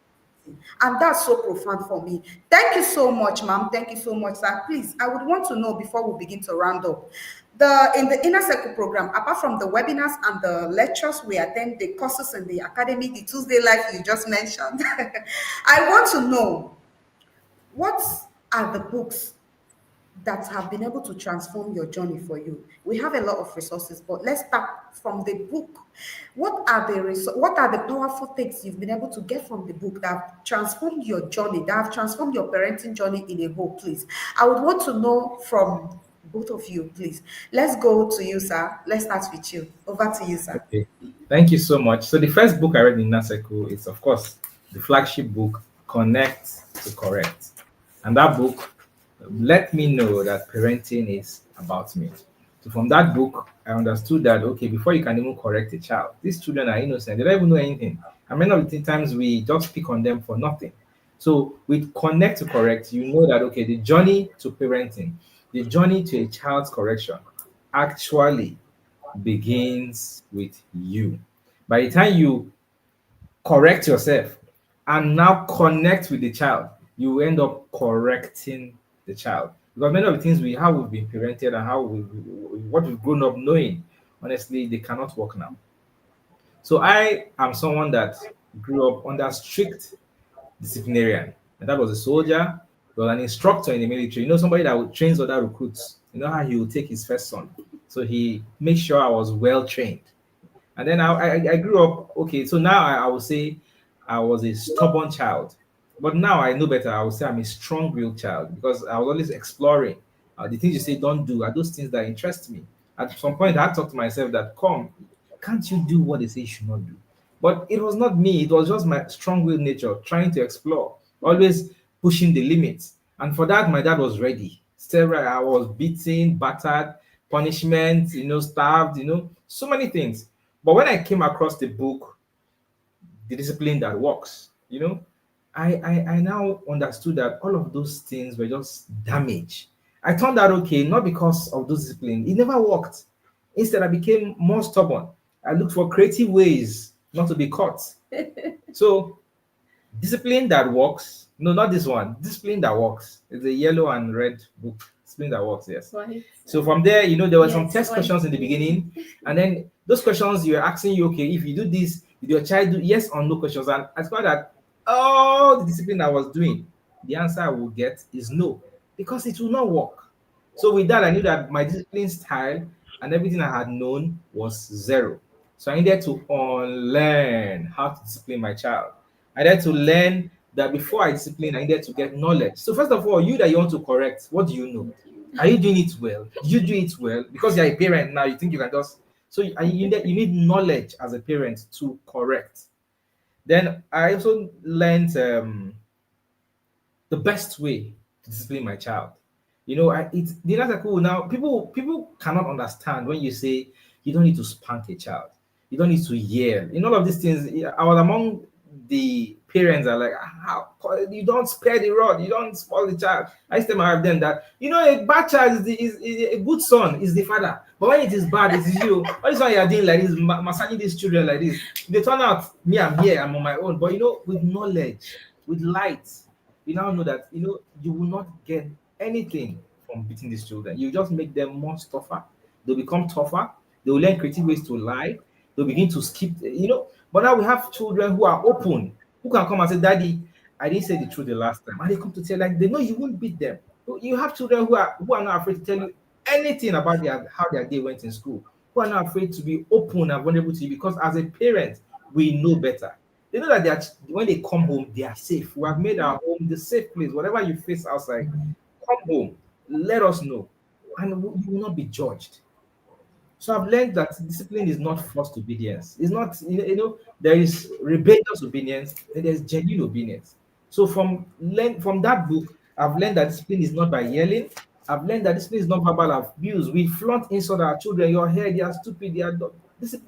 and that's so profound for me. Thank you so much, ma'am. Thank you so much, sir. Please, I would want to know before we begin to round up. The in the inner circle program, apart from the webinars and the lectures we attend, the courses in the academy, the Tuesday life you just mentioned, I want to know what are the books that have been able to transform your journey for you. We have a lot of resources, but let's start from the book. What are the powerful things you've been able to get from the book that have transformed your journey, that have transformed your parenting journey in a whole, please? I would want to know from both of you, please. Let's go to you, sir. Let's start with you. Over to you, sir. Okay. Thank you so much. So the first book I read in Naseku is, of course, the flagship book, Connect to Correct. And that book let me know that parenting is about me. So from that book, I understood that, okay, before you can even correct a child, these children are innocent. They don't even know anything. And many of the times we just pick on them for nothing. So with Connect to Correct, you know that, okay, the journey to parenting, the journey to a child's correction actually begins with you. By the time you correct yourself and now connect with the child, you end up correcting the child. Because many of the things we how we've been parented and what we've grown up knowing, honestly, they cannot work now. So I am someone that grew up under strict disciplinarian. And that was a soldier, he was an instructor in the military. You know, somebody that would trains other recruits. You know how he would take his first son. So he made sure I was well trained. And then I grew up, okay, so now I will say I was a stubborn child. But now I know better. I would say I'm a strong willed child because I was always exploring. The things you say don't do are those things that interest me. At some point, I had to talk to myself that, come, can't you do what they say you should not do? But it was not me, it was just my strong willed nature trying to explore, always pushing the limits. And for that, my dad was ready. Several, I was beaten, battered, punishment, starved, so many things. But when I came across the book, The Discipline That Works, I now understood that all of those things were just damage. I turned out okay, not because of those discipline. It never worked. Instead, I became more stubborn. I looked for creative ways not to be caught. So, Discipline That Works. No, not this one. Discipline That Works. It's a yellow and red book. Discipline That Works, yes. Right. So from there, there were some Yes, test right. questions in the beginning, and then those questions you were asking you, okay, if you do this, did your child do yes or no questions? And I found that all the discipline I was doing, the answer I will get is no, because it will not work. So with that, I knew that my discipline style and everything I had known was zero. So I needed to unlearn how to discipline my child. I needed to learn that before I discipline, I needed to get knowledge. So first of all, you that you want to correct, what do you know? Are you doing it well? Did you do it well? Because you're a parent now, you think you can just you need knowledge as a parent to correct. Then I also learned the best way to discipline my child. It's the other cool now. People cannot understand when you say you don't need to spank a child, you don't need to yell. In all of these things, I was among the parents are like, how you don't spare the rod, you don't spoil the child. I used to tell my wife then that a bad child is a good son is the father, but when it is bad, it is you. All this why you are doing like this, massaging these children like this. They turn out me, I'm here, I'm on my own. But with knowledge, with light, you now know that you will not get anything from beating these children. You just make them more tougher. They'll become tougher. They will learn creative ways to lie. They'll begin to skip. But now we have children who are open, who can come and say, Daddy, I didn't say the truth the last time. And they come to tell, like, they know you won't beat them. You have children who are not afraid to tell you anything about how their day went in school, who are not afraid to be open and vulnerable to you, because as a parent, we know better. They know that when they come home, they are safe. We have made our home the safe place. Whatever you face outside, come home, let us know, and you will not be judged. So I've learned that discipline is not forced obedience. It's not, there is rebellious obedience and there's genuine obedience. So from that book, I've learned that discipline is not by yelling. I've learned that discipline is not verbal abuse. We flaunt insult our children. Your hair, they are stupid. They are not.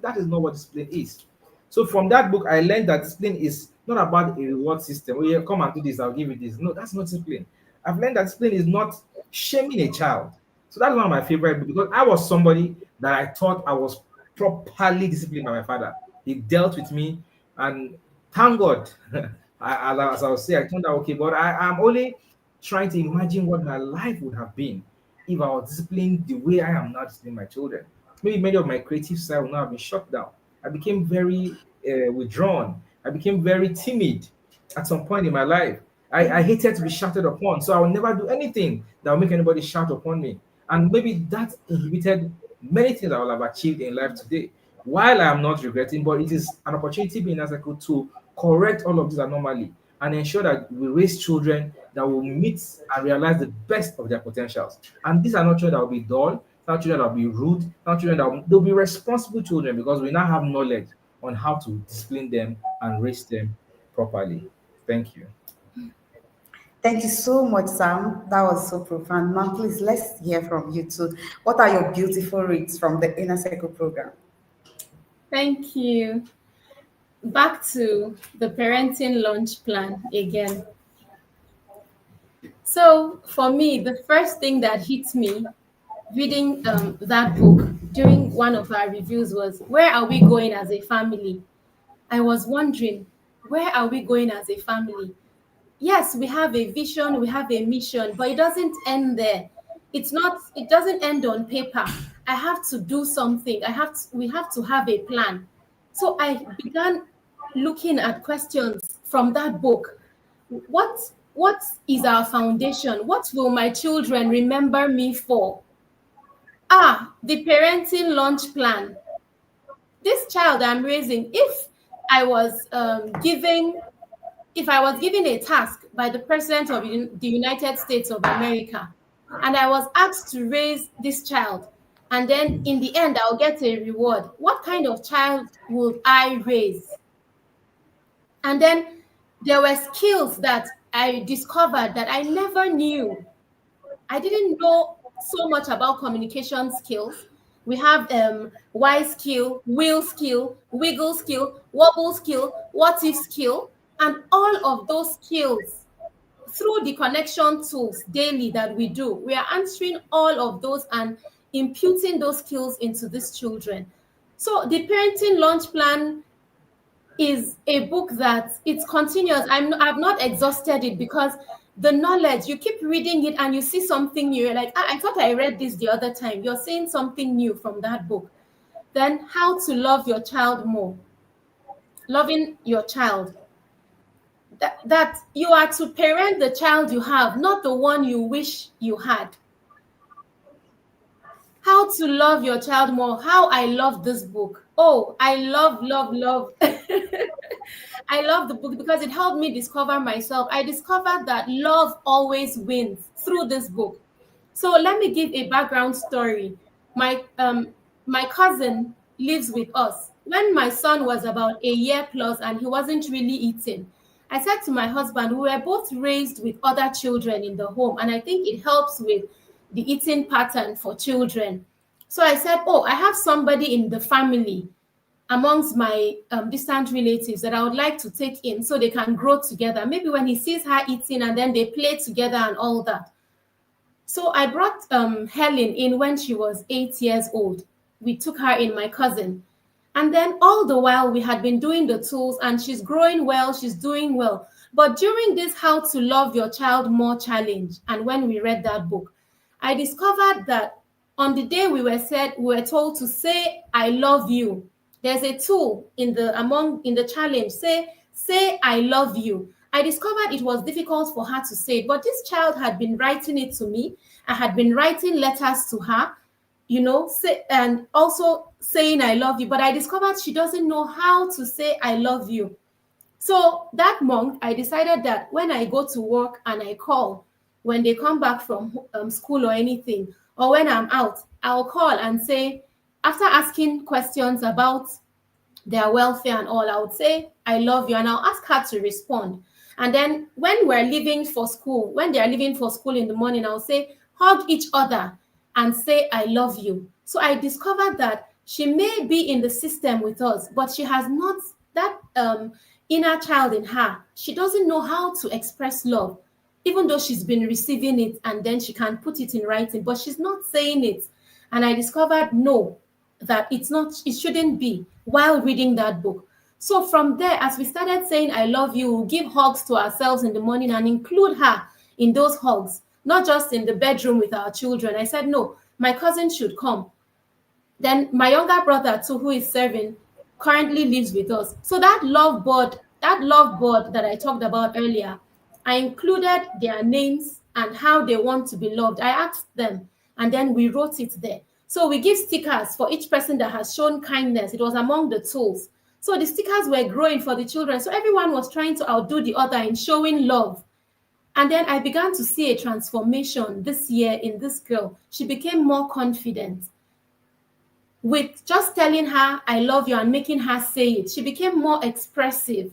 That is not what discipline is. So from that book, I learned that discipline is not about a reward system. Oh, come and do this, I'll give you this. No, that's not discipline. I've learned that discipline is not shaming a child. So that's one of my favorite books because I was somebody that I thought I was properly disciplined by my father. He dealt with me, and thank God, as I was saying, I turned out okay. But I'm only trying to imagine what my life would have been if I was disciplined the way I am now disciplining my children. Maybe many of my creative side would not have been shut down. I became very withdrawn. I became very timid at some point in my life. I hated to be shouted upon, so I will never do anything that will make anybody shout upon me. And maybe that inhibited many things I will have achieved in life today. While I am not regretting, but it is an opportunity being as I could to correct all of this anomaly and ensure that we raise children that will meet and realize the best of their potentials. And these are not children that will be dull, not children that will be rude, not children that they'll be responsible children because we now have knowledge on how to discipline them and raise them properly. Thank you. Thank you so much, Sam. That was so profound. Mom, please let's hear from you too. What are your beautiful reads from the Inner Circle program? Thank you. Back to the parenting launch plan again. So for me, the first thing that hit me reading that book during one of our reviews was, where are we going as a family? I was wondering, where are we going as a family? Yes, we have a vision, we have a mission, but it doesn't end there. It doesn't end on paper. I have to do something. We have to have a plan. So I began looking at questions from that book. What is our foundation? What will my children remember me for? The parenting launch plan. This child I'm raising, I was given if I was given a task by the President of the United States of America, and I was asked to raise this child, and then in the end I'll get a reward, what kind of child would I raise? And then there were skills that I discovered that I never knew. I didn't know so much about communication skills. We have Y skill, will skill, wiggle skill, wobble skill, what if skill, and all of those skills through the connection tools daily that we do. We are answering all of those and imputing those skills into these children. So the parenting launch plan is a book that it's continuous. I've not exhausted it because the knowledge, you keep reading it and you see something new. You're like, I thought I read this the other time. You're seeing something new from that book. Then how to love your child more. Loving your child. That you are to parent the child you have, not the one you wish you had. How to love your child more. How I love this book. Oh, I love. I love the book because it helped me discover myself. I discovered that love always wins through this book. So let me give a background story. My cousin lives with us. When my son was about a year plus and he wasn't really eating, I said to my husband, we were both raised with other children in the home, and I think it helps with the eating pattern for children. So I said, oh, I have somebody in the family amongst my distant relatives that I would like to take in so they can grow together. Maybe when he sees her eating and then they play together and all that. So I brought Helen in when she was 8 years old. We took her in, my cousin. And then all the while we had been doing the tools and she's growing well, she's doing well. But during this How to Love Your Child More challenge, and when we read that book, I discovered that on the day we were told to say, I love you. There's a tool in the challenge, say I love you. I discovered it was difficult for her to say it, but this child had been writing it to me. I had been writing letters to her, and also saying I love you, but I discovered she doesn't know how to say I love you. So that month, I decided that when I go to work and I call, when they come back from school or anything, or when I'm out, I'll call and say, after asking questions about their welfare and all, I would say, I love you, and I'll ask her to respond. And then when they're leaving for school in the morning, I'll say, hug each other and say, I love you. So I discovered that she may be in the system with us, but she has not that inner child in her. She doesn't know how to express love. even though she's been receiving it and then she can put it in writing, but she's not saying it. And I discovered no, that it's not, it shouldn't be while reading that book. So from there, as we started saying I love you, we'll give hugs to ourselves in the morning and include her in those hugs, not just in the bedroom with our children. I said no, my cousin should come. Then my younger brother too, who is serving, currently lives with us. So that love board that I talked about earlier, I included their names and how they want to be loved. I asked them, and then we wrote it there. So we give stickers for each person that has shown kindness. It was among the tools. So the stickers were growing for the children. So everyone was trying to outdo the other in showing love. And then I began to see a transformation this year in this girl. She became more confident with just telling her I love you and making her say it. She became more expressive.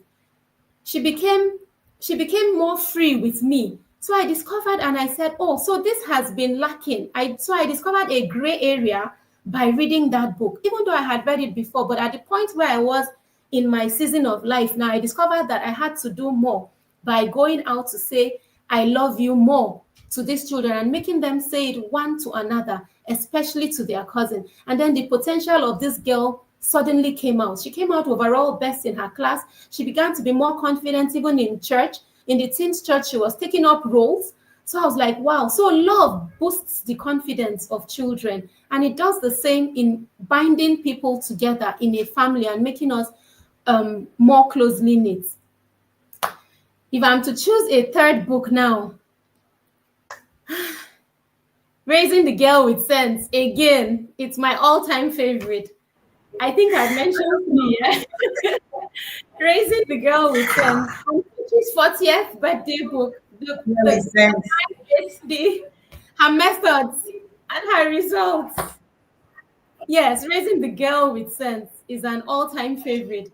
She became more free with me. So I discovered and I said, oh, so this has been lacking. I discovered a gray area by reading that book, even though I had read it before. But at the point where I was in my season of life now, I discovered that I had to do more by going out to say I love you more to these children and making them say it one to another, especially to their cousin. And then the potential of this girl suddenly came out. She came out overall best in her class. She began to be more confident even in church. In the teens church, she was taking up roles. So I was like, wow. So love boosts the confidence of children. And it does the same in binding people together in a family and making us more closely knit. If I'm to choose a third book now, Raising the Girl with Sense, again, it's my all-time favorite. I think I've mentioned three, yeah? Raising the Girl with Sense. And Chichi's 40th birthday book. Makes sense. Her methods and her results. Yes, Raising the Girl with Sense is an all-time favorite.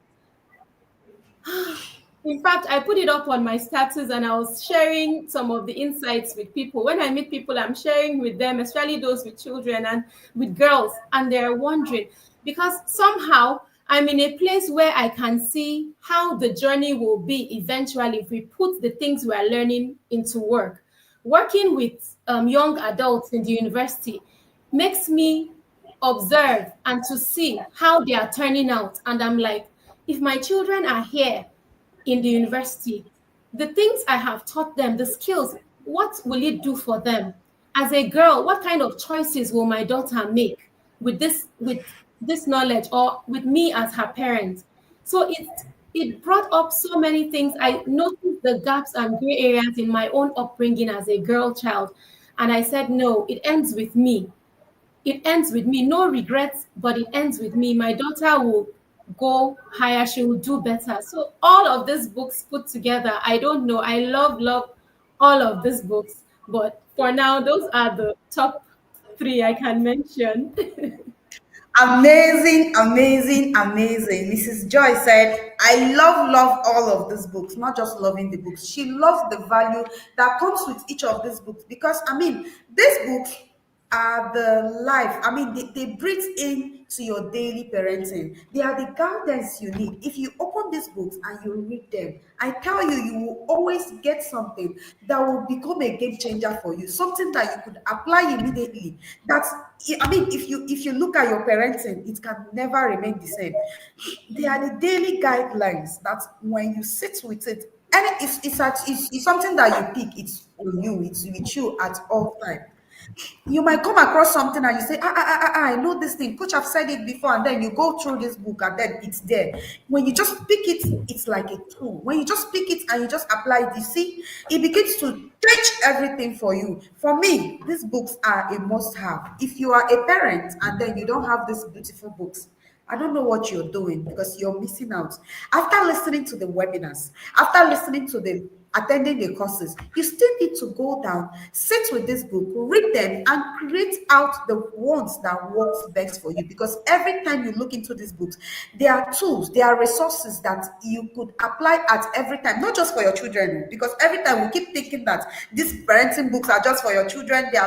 In fact, I put it up on my status and I was sharing some of the insights with people. When I meet people, I'm sharing with them, especially those with children and with girls, and they're wondering because somehow I'm in a place where I can see how the journey will be eventually if we put the things we are learning into work. Working with young adults in the university makes me observe and to see how they are turning out. And I'm like, if my children are here in the university, the things I have taught them, the skills, what will it do for them? As a girl, what kind of choices will my daughter make with this knowledge or with me as her parent? So it brought up so many things. I noticed the gaps and gray areas in my own upbringing as a girl child. And I said, no, it ends with me. It ends with me. No regrets, but it ends with me. My daughter will go higher, she will do better. So all of these books put together, I don't know. I love all of these books. But for now, those are the top three I can mention. Amazing, amazing, amazing. Mrs. Joy said, I love all of these books, not just loving the books. She loves the value that comes with each of these books because, I mean, these books are the life. I mean, they breathe into your daily parenting. They are the guidance you need. If you open these books and you read them, I tell you, you will always get something that will become a game changer for you, something that you could apply immediately. That's, I mean, if you look at your parenting, it can never remain the same. They are the daily guidelines that when you sit with it, and it's something that you pick, it's on you, it's with you at all time. You might come across something and you say, I know this thing. Coach, I've said it before. And then you go through this book and then it's there. When you just pick it, it's like a tool. When you just pick it and you just apply it, you see, it begins to change everything for you. For me, these books are a must have. If you are a parent and then you don't have these beautiful books, I don't know what you're doing because you're missing out. After listening to the webinars, after listening to the attending the courses, you still need to go down, sit with this book, read them, and create out the ones that works best for you. Because every time you look into these books, there are tools, there are resources that you could apply at every time, not just for your children. Because every time we keep thinking that these parenting books are just for your children, they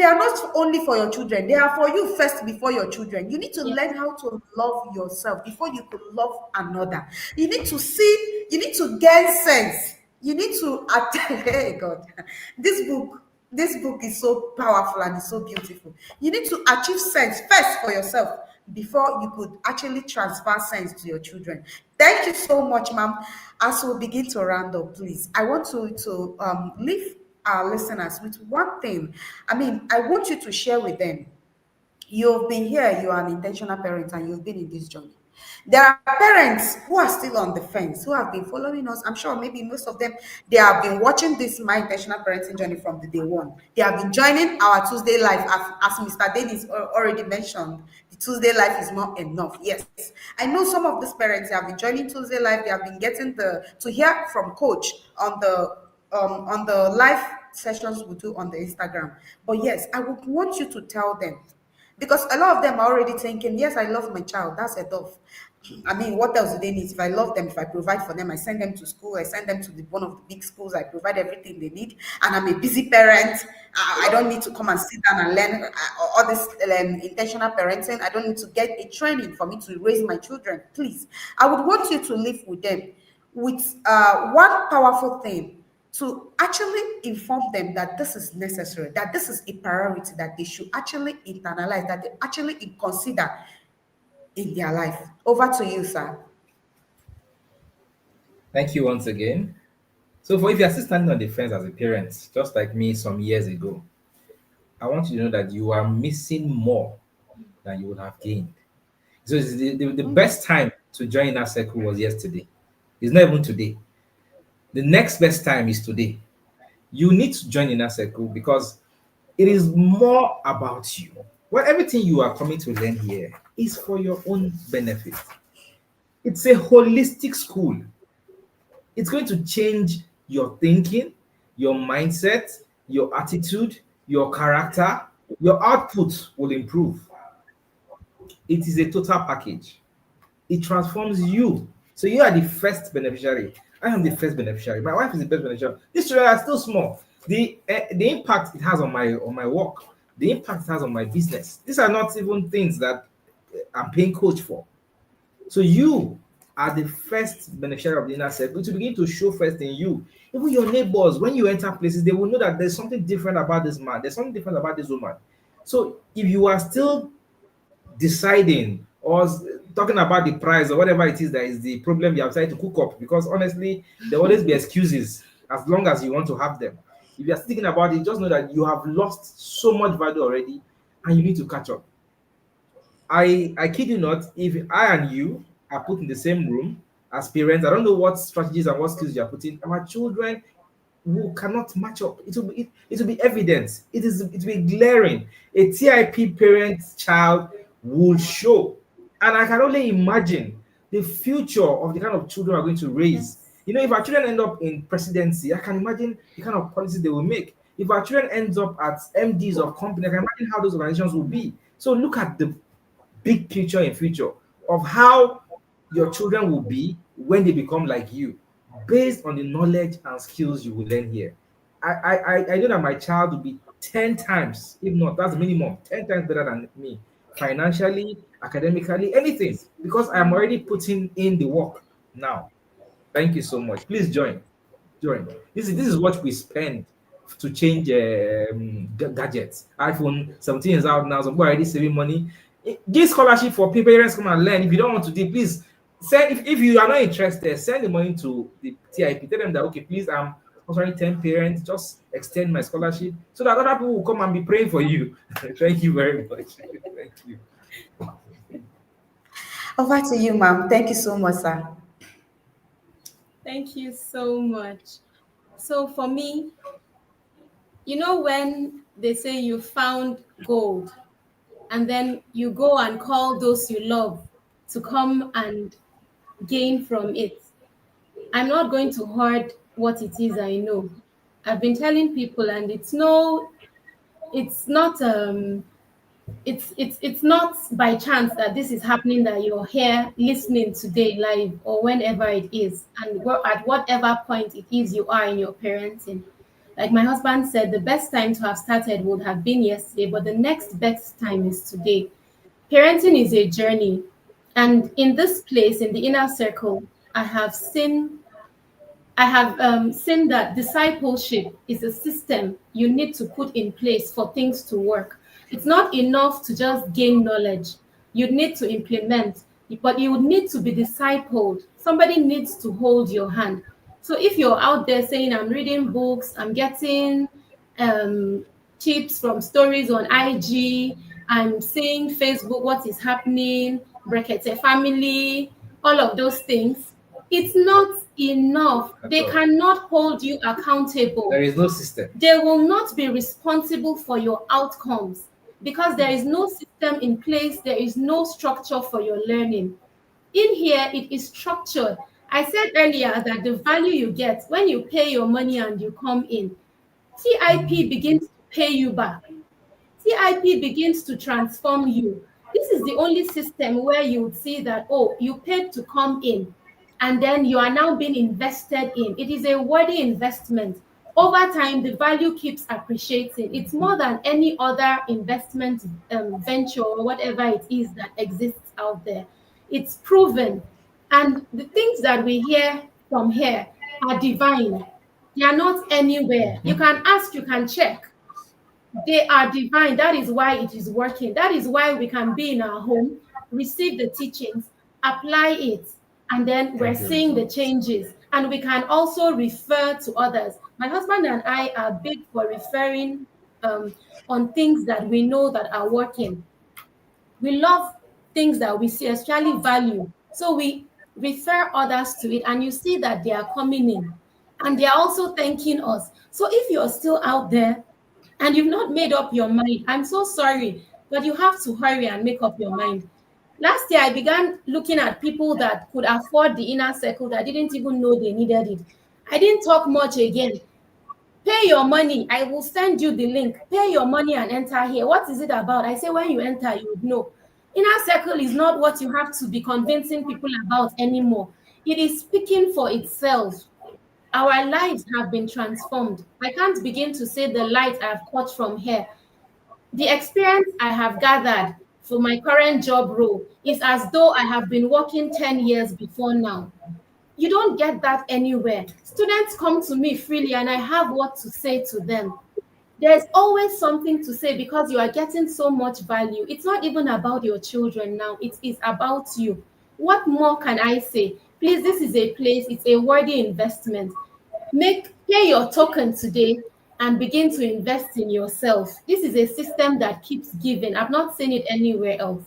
are not only for your children, they are for you first before your children. You need to Yes. learn how to love yourself before you could love another. You need to see, you need to gain sense You need to hey God, this book is so powerful and it's so beautiful. You need to achieve sense first for yourself before you could actually transfer sense to your children. Thank you so much, ma'am. As we begin to round up, please, I want to leave our listeners with one thing. I mean, I want you to share with them. You've been here, you are an intentional parent, and you've been in this journey. There are parents who are still on the fence, who have been following us. I'm sure maybe most of them, they have been watching this my intentional parenting journey from the day one. They have been joining our Tuesday life, as Mr. Dennis already mentioned. The Tuesday life is not enough. Yes, I know some of these parents, they have been joining Tuesday life. They have been getting the to hear from coach on the live sessions we do on the Instagram. But yes, I would want you to tell them, because a lot of them are already thinking, yes, I love my child, that's enough. I mean, what else do they need? If I love them, if I provide for them, I send them to school, I send them to one of the big schools, I provide everything they need, and I'm a busy parent. I don't need to come and sit down and learn all this intentional parenting. I don't need to get a training for me to raise my children. Please, I would want you to live with them with one powerful thing, to actually inform them that this is necessary, that this is a priority, that they should actually internalize, that they actually consider in their life. Over to you, sir. Thank you once again. So, for if you're still standing on the fence as a parent, just like me some years ago, I want you to know that you are missing more than you would have gained. So, the best time to join that circle was yesterday. It's not even today. The next best time is today. You need to join in that circle because it is more about you. Well, everything you are coming to learn here is for your own benefit. It's a holistic school. It's going to change your thinking, your mindset, your attitude, your character. Your output will improve. It is a total package. It transforms you. So you are the first beneficiary. I am the first beneficiary. My wife is the best beneficiary. These children are still small. The impact it has on my work, the impact it has on my business. These are not even things that I'm paying coach for. So you are the first beneficiary of the inner circle to begin to show first in you. Even your neighbors, when you enter places, they will know that there's something different about this man. There's something different about this woman. So if you are still deciding or talking about the price or whatever it is that is the problem you have decided to cook up, because honestly, there will always be excuses as long as you want to have them. If you are thinking about it, just know that you have lost so much value already and you need to catch up. I kid you not, if I and you are put in the same room as parents, I don't know what strategies and what skills you are putting. Our children who cannot match up. It will be evident. It will be glaring. A TIP parent child will show. And I can only imagine the future of the kind of children we're going to raise. You know, if our children end up in presidency, I can imagine the kind of policies they will make. If our children ends up as MDs of company, I can imagine how those organizations will be. So look at the big picture in future of how your children will be when they become like you, based on the knowledge and skills you will learn here. I know that my child will be 10 times, if not that's the minimum, 10 times better than me, financially, academically, anything, because I am already putting in the work now. Thank you so much. Please join. This is what we spend to change gadgets. iPhone 17 is out now. Some people are already saving money. Give scholarship for people, parents come and learn. If you don't want to do, please send. If you are not interested, send the money to the TIP. Tell them that okay, please, I'm sponsoring 10 parents. Just extend my scholarship so that other people will come and be praying for you. Thank you very much. Thank you. Over to you, ma'am. Thank you so much, sir. Thank you so much. So for me, you know, when they say you found gold and then you go and call those you love to come and gain from it, I'm not going to hoard what it is I know. I've been telling people, and it's not it's not by chance that this is happening, that you're here listening today live or whenever it is, and at whatever point it is you are in your parenting. Like my husband said, the best time to have started would have been yesterday, but the next best time is today. Parenting is a journey, and in this place, in the inner circle, I have seen I have seen that discipleship is a system you need to put in place for things to work. It's not enough to just gain knowledge. You need to implement, but you need to be discipled. Somebody needs to hold your hand. So if you're out there saying, I'm reading books, I'm getting um, tips from stories on IG, I'm seeing Facebook, what is happening, Brekete family, all of those things, it's not enough. At They all. cannot hold you accountable. There is no system. They will not be responsible for your outcomes because there is no system in place, there is no structure for your learning. In here, it is structured. I said earlier that the value you get when you pay your money and you come in, TIP begins to pay you back. TIP begins to transform you. This is the only system where you would see that, oh, you paid to come in and then you are now being invested in. It is a worthy investment. Over time, the value keeps appreciating. It's more than any other investment venture or whatever it is that exists out there. It's proven. And the things that we hear from here are divine. They are not anywhere. You can ask, you can check. They are divine. That is why it is working. That is why we can be in our home, receive the teachings, apply it, and then we're Thank you, seeing the results. changes. And we can also refer to others. My husband and I are big for referring on things that we know that are working. We love things that we see, especially value. So we refer others to it, and you see that they are coming in and they are also thanking us. So if you're still out there and you've not made up your mind, I'm so sorry, but you have to hurry and make up your mind. Last year, I began looking at people that could afford the inner circle that didn't even know they needed it. I didn't talk much again. Pay your money. I will send you the link. Pay your money and enter here. What is it about? I say, when you enter, you would know. Inner circle is not what you have to be convincing people about anymore. It is speaking for itself. Our lives have been transformed. I can't begin to say the light I've caught from here. The experience I have gathered for my current job role is as though I have been working 10 years before now. You don't get that anywhere. Students come to me freely and I have what to say to them. There's always something to say because you are getting so much value. It's not even about your children now, it is about you. What more can I say? Please, this is a place, it's a worthy investment. Pay your token today and begin to invest in yourself. This is a system that keeps giving. I've not seen it anywhere else.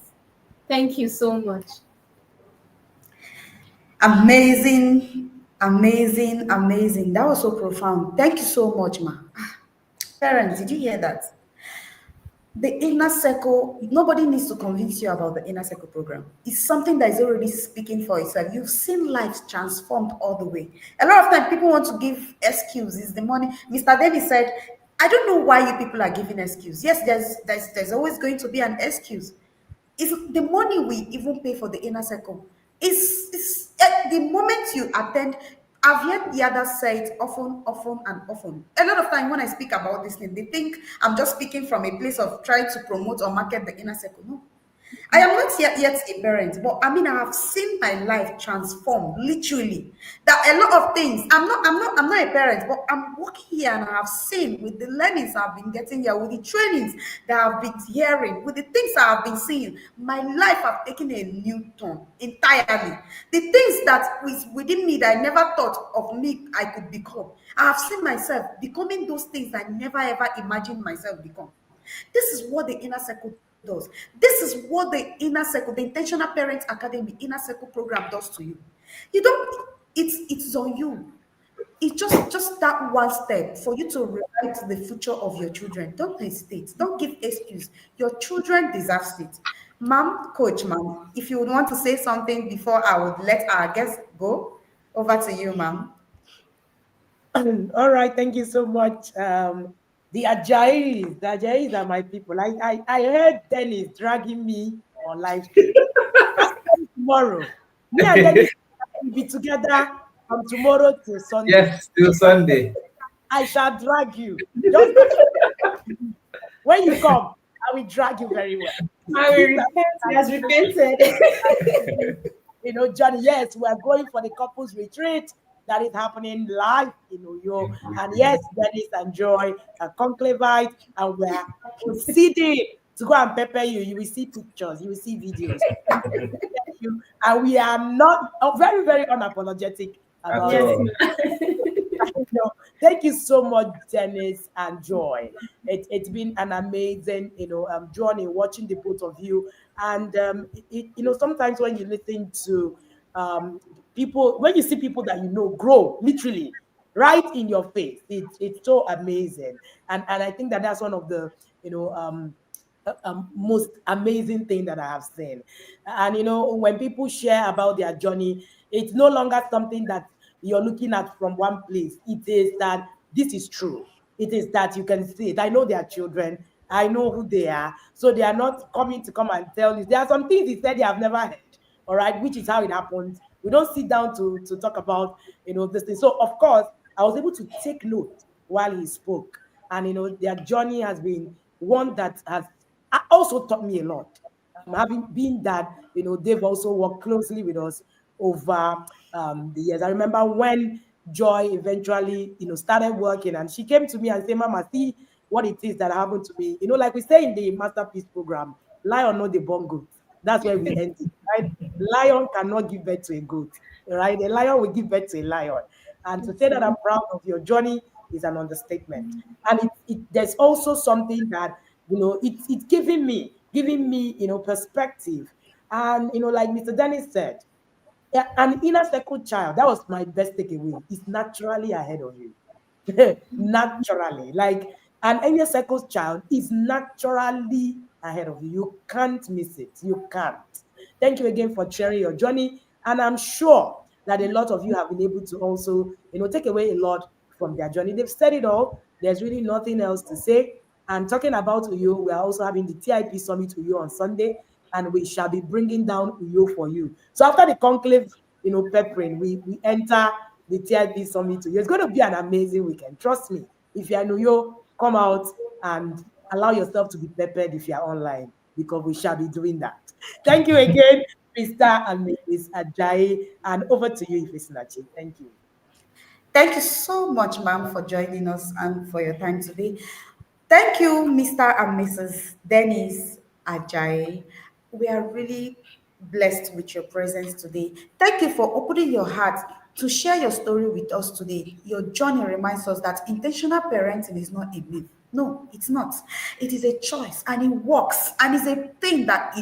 Thank you so much. Amazing, amazing, amazing. That was so profound. Thank you so much, ma. Parents, did you hear that? The inner circle, nobody needs to convince you about the inner circle program. It's something that is already speaking for itself. You've seen lives transformed all the way. A lot of time people want to give excuses. The money. Mr. Davis said, I don't know why you people are giving excuse. Yes, there's always going to be an excuse. It's the money we even pay for the inner circle. Is the moment you attend. I've heard the others say it often, often, and often. A lot of time when I speak about this thing, they think I'm just speaking from a place of trying to promote or market the inner circle. No, I am not yet a parent, but I mean I have seen my life transform literally. That a lot of things. I'm not a parent, but I'm working here and I have seen with the learnings I've been getting here, with the trainings that I've been hearing, with the things I've been seeing, my life have taken a new turn entirely. The things that was within me that I never thought of me I could become. I have seen myself becoming those things I never ever imagined myself become. This is what the inner circle does. This is what the inner circle, the Intentional Parents Academy inner circle program does to you. You don't. It's on you. It's just that one step for you to rewrite the future of your children. Don't hesitate. Don't give excuse. Your children deserve it. Ma'am, coach, ma'am, if you would want to say something before I would let our guests go, over to you, ma'am. All right, thank you so much. The Ajais are my people. I heard Dennis dragging me on live stream. That's tomorrow. Me and Dennis will be together from tomorrow till Sunday. Yes, till Sunday. I shall drag you. Just when you come, I will drag you very well. I will repent. He has repented. Johnny, yes, we are going for the couples retreat. that is happening live in Uyo. And yes, Dennis and Joy are conclavite, and we're proceeding to go and pepper you. You will see pictures, you will see videos. You, and we are not very, very unapologetic about At Yes, it. all. ma'am. No, thank you so much, Dennis and Joy. It's been an amazing, journey watching the both of you. And sometimes when you listen to people, when you see people that you know grow, literally right in your face, it's so amazing. And I think that that's one of the most amazing thing that I have seen. And when people share about their journey, it's no longer something that you're looking at from one place. It is that this is true. It is that you can see it. I know their children. I know who they are. So they are not coming to come and tell you. There are some things he said they have never heard. All right, which is how it happens. We don't sit down to talk about this thing. So of course, I was able to take note while he spoke, and their journey has been one that has also taught me a lot. Having been that, they've also worked closely with us over the years. I remember when Joy eventually, started working, and she came to me and said, "Mama, see what it is that happened to me." Like we say in the Masterpiece program, lion not the born goat. That's where we end it, right? Lion cannot give birth to a goat, right? A lion will give birth to a lion. And to say that I'm proud of your journey is an understatement. And there's also something that it's giving me perspective. And like Mr. Dennis said, yeah, an inner circle child, that was my best takeaway, is naturally ahead of you. Naturally, like an inner circle child is naturally ahead of you. You can't miss it. You can't. Thank you again for sharing your journey. And I'm sure that a lot of you have been able to also, take away a lot from their journey. They've said it all. There's really nothing else to say. And talking about Uyo, we are also having the TIP Summit Uyo on Sunday, and we shall be bringing down Uyo for you. So after the conclave, peppering, we enter the TIP Summit Uyo. It's going to be an amazing weekend. Trust me. If you're in Uyo, come out and allow yourself to be peppered if you're online, because we shall be doing that. Thank you again, Mr. and Mrs. Ajay. And over to you, Ifesinachi. Thank you. Thank you so much, ma'am, for joining us and for your time today. Thank you, Mr. and Mrs. Dennis Ajay. We are really blessed with your presence today. Thank you for opening your heart to share your story with us today. Your journey reminds us that intentional parenting is not a myth. No, it's not. It is a choice and it works. And it's a thing that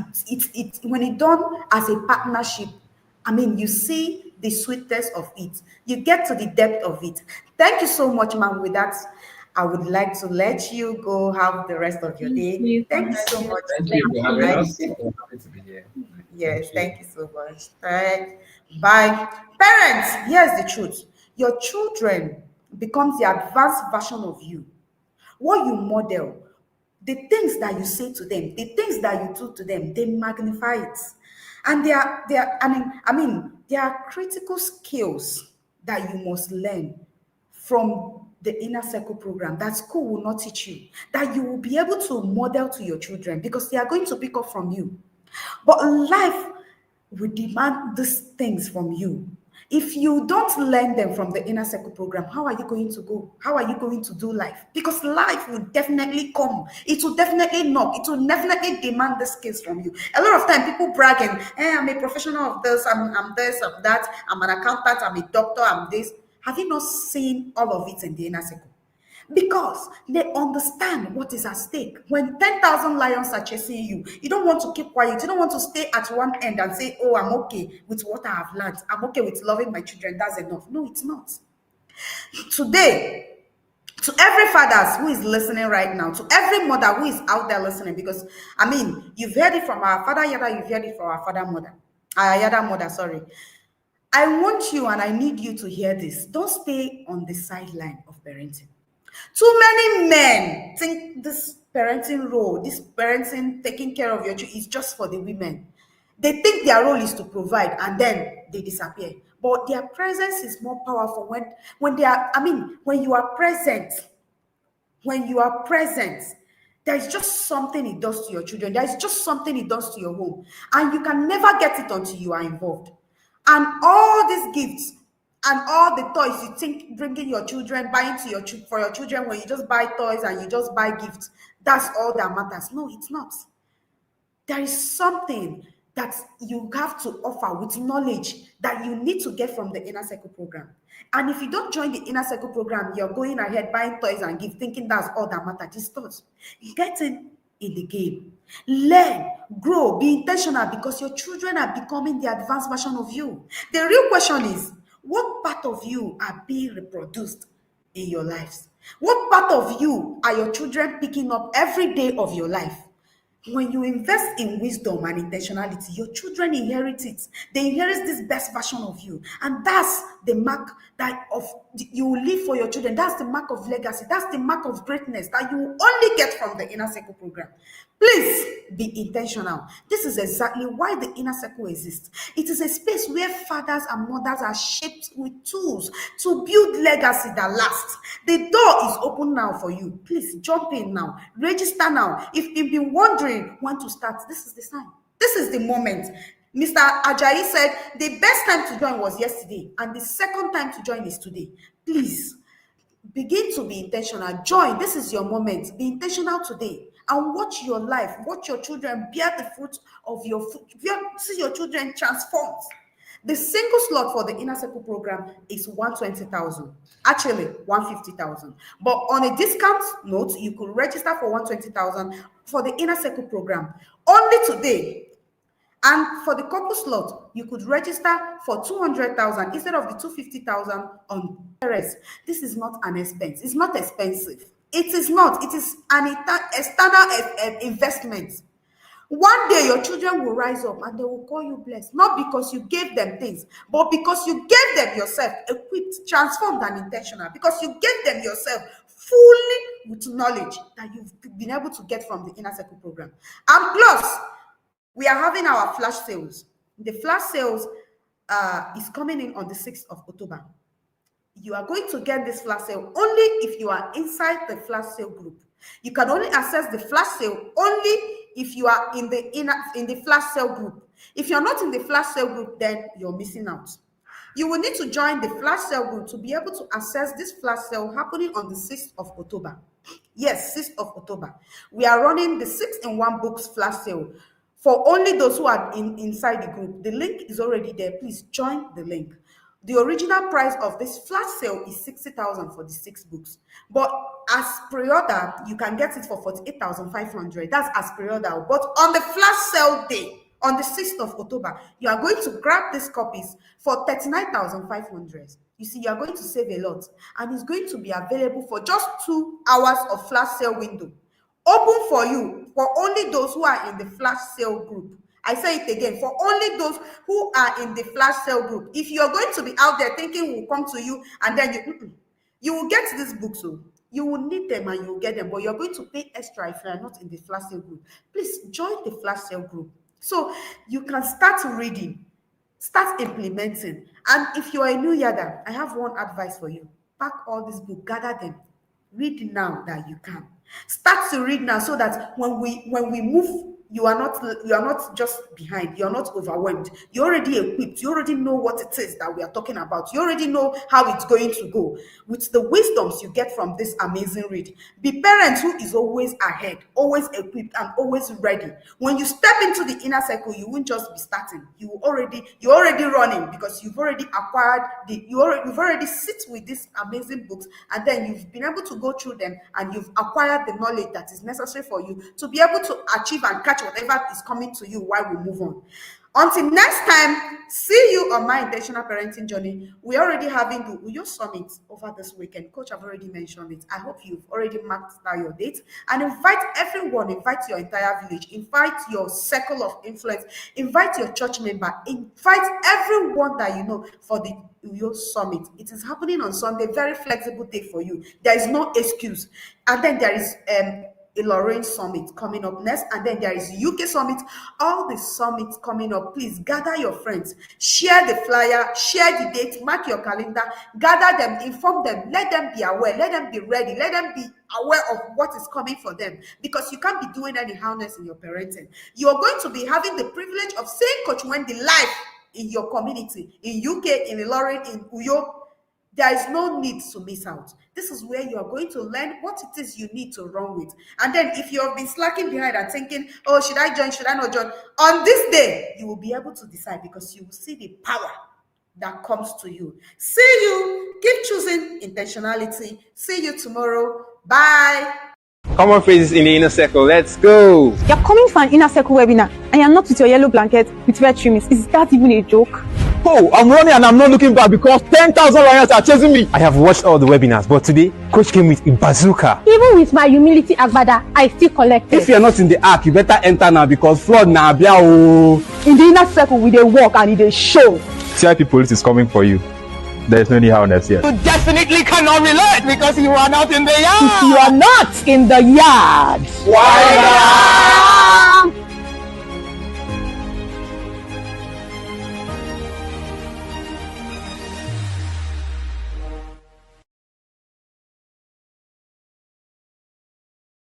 when it done as a partnership, I mean, you see the sweetness of it. You get to the depth of it. Thank you so much, ma'am. With that, I would like to let you go have the rest of your Thank day. you for Thank you so having us. much. Thank you Thank for having you. us. We're happy to be here. Yes, Thank you. thank you so much. All right. Bye. Parents, here's the truth. Your children becomes the advanced version of you. What you model, the things that you say to them, the things that you do to them, they magnify it. And there are critical skills that you must learn from the inner circle program that school will not teach you, that you will be able to model to your children because they are going to pick up from you. But life will demand these things from you. If you don't learn them from the inner circle program, how are you going to go? How are you going to do life? Because life will definitely come. It will definitely knock. It will definitely demand the skills from you. A lot of time people bragging, I'm a professional of this, I'm this, I'm that, I'm an accountant, I'm a doctor, I'm this. Have you not seen all of it in the inner circle? Because they understand what is at stake. When 10,000 lions are chasing you, you don't want to keep quiet. You don't want to stay at one end and say, oh, I'm okay with what I have learned. I'm okay with loving my children. That's enough. No, it's not. Today, to every father who is listening right now, to every mother who is out there listening, because I mean, you've heard it from our father Yada, you've heard it from our father mother, Yada mother, sorry. I want you and I need you to hear this. Don't stay on the sideline of parenting. Too many men think this parenting role, this parenting, taking care of your children is just for the women. They think their role is to provide and then they disappear. But their presence is more powerful when they are, I mean, when you are present, there is just something it does to your children. There is just something it does to your home. And you can never get it until you are involved. And all these gifts And all the toys you think bringing your children, buying to your for your children, when you just buy toys and you just buy gifts, that's all that matters. No, it's not. There is something that you have to offer with knowledge that you need to get from the inner circle program. And if you don't join the inner circle program, you're going ahead buying toys and gift, thinking that's all that matters. Just thoughts. Get in the game. Learn, grow, be intentional, because your children are becoming the advanced version of you. The real question is, what part of you are being reproduced in your lives? What part of you are your children picking up every day of your life? When you invest in wisdom and intentionality, your children inherit it. They inherit this best version of you. And that's the mark that you will live for your children. That's the mark of legacy. That's the mark of greatness that you will only get from the inner circle program. Please be intentional. This is exactly why the inner circle exists. It is a space where fathers and mothers are shaped with tools to build legacy that lasts. The door is open now for you. Please jump in now. Register now. If you've been wondering when to start, this is the sign. This is the moment. Mr. Ajai said the best time to join was yesterday, and the second time to join is today. Please begin to be intentional. Join. This is your moment. Be intentional today and watch your life, watch your children bear the fruit of your foot. See your children transformed. The single slot for the inner circle program is 120,000. Actually, 150,000. But on a discount note, you could register for 120,000 for the inner circle program only today. And for the couple slot, you could register for 200,000 instead of the 250,000 on rest. This is not an expense. It's not expensive. It is not. It is an external investment. One day your children will rise up and they will call you blessed. Not because you gave them things, but because you gave them yourself equipped, transformed, and intentional. Because you gave them yourself fully with knowledge that you've been able to get from the inner circle program. And plus, we are having our flash sales. The flash sales is coming in on the 6th of October. You are going to get this flash sale only if you are inside the flash sale group. You can only access the flash sale only if you are in the flash sale group. If you're not in the flash sale group, then you're missing out. You will need to join the flash sale group to be able to access this flash sale happening on the 6th of October. Yes, 6th of October. We are running the 6-in-1 books flash sale for only those who are inside the group. The link is already there. Please join the link. The original price of this flash sale is 60,000 for the 6 books. But as pre-order, you can get it for 48,500. That's as pre-order. But on the flash sale day, on the 6th of October, you are going to grab these copies for 39,500. You see, you are going to save a lot. And it's going to be available for just 2 hours of flash sale window. Open for you, for only those who are in the flash sale group. I say it again, for only those who are in the flash sale group. If you're going to be out there thinking we'll come to you and then you will get this book, so you will need them and you will get them, but you're going to pay extra if you are not in the flash sale group. Please join the flash sale group so you can start reading, start implementing. And if you are a new yada, I have one advice for you. Pack all these books, gather them, read now that you can. Start to read now so that when we move, you are not just behind, you're not overwhelmed. You're already equipped, you already know what it is that we are talking about, you already know how it's going to go. With the wisdoms you get from this amazing read, be parents who is always ahead, always equipped, and always ready. When you step into the inner circle, you won't just be starting, you're already running, because you've already acquired you've already sit with these amazing books, and then you've been able to go through them, and you've acquired the knowledge that is necessary for you to be able to achieve and catch whatever is coming to you while we move on. Until next time, see you on my intentional parenting journey. We're already having the Uyo Summit over this weekend. Coach, I've already mentioned it. I hope you've already marked down your date. And invite everyone, invite your entire village, invite your circle of influence, invite your church member, invite everyone that you know for the Uyo Summit. It is happening on Sunday, very flexible day for you. There is no excuse. And then there is a Lorraine Summit coming up next, and then there is UK Summit. All the summits coming up. Please gather your friends, share the flyer, share the date, mark your calendar, gather them, inform them, let them be aware, let them be ready, let them be aware of what is coming for them, because you can't be doing any harness in your parenting. You're going to be having the privilege of seeing Coach Wendy live in your community, in UK, in Ilorin, in Uyo, there is no need to miss out. This is where you are going to learn what it is you need to run with. And then if you have been slacking behind and thinking, oh, should I join, should I not join? On this day, you will be able to decide because you will see the power that comes to you. See you. Keep choosing intentionality. See you tomorrow. Bye. Common phrases in the inner circle. Let's go. You're coming for an inner circle webinar and you're not with your yellow blanket with red trimmings. Is that even a joke? Oh, I'm running and I'm not looking back because 10,000 lions are chasing me. I have watched all the webinars, but today, Coach came with a bazooka. Even with my humility agbada, I still collected. If you're not in the ark, you better enter now because flood na bia o. In the inner circle, we dey walk and they show. CIP police is coming for you. There is no need harness here. You definitely cannot relate because you are not in the yard. If you are not in the yard, why not?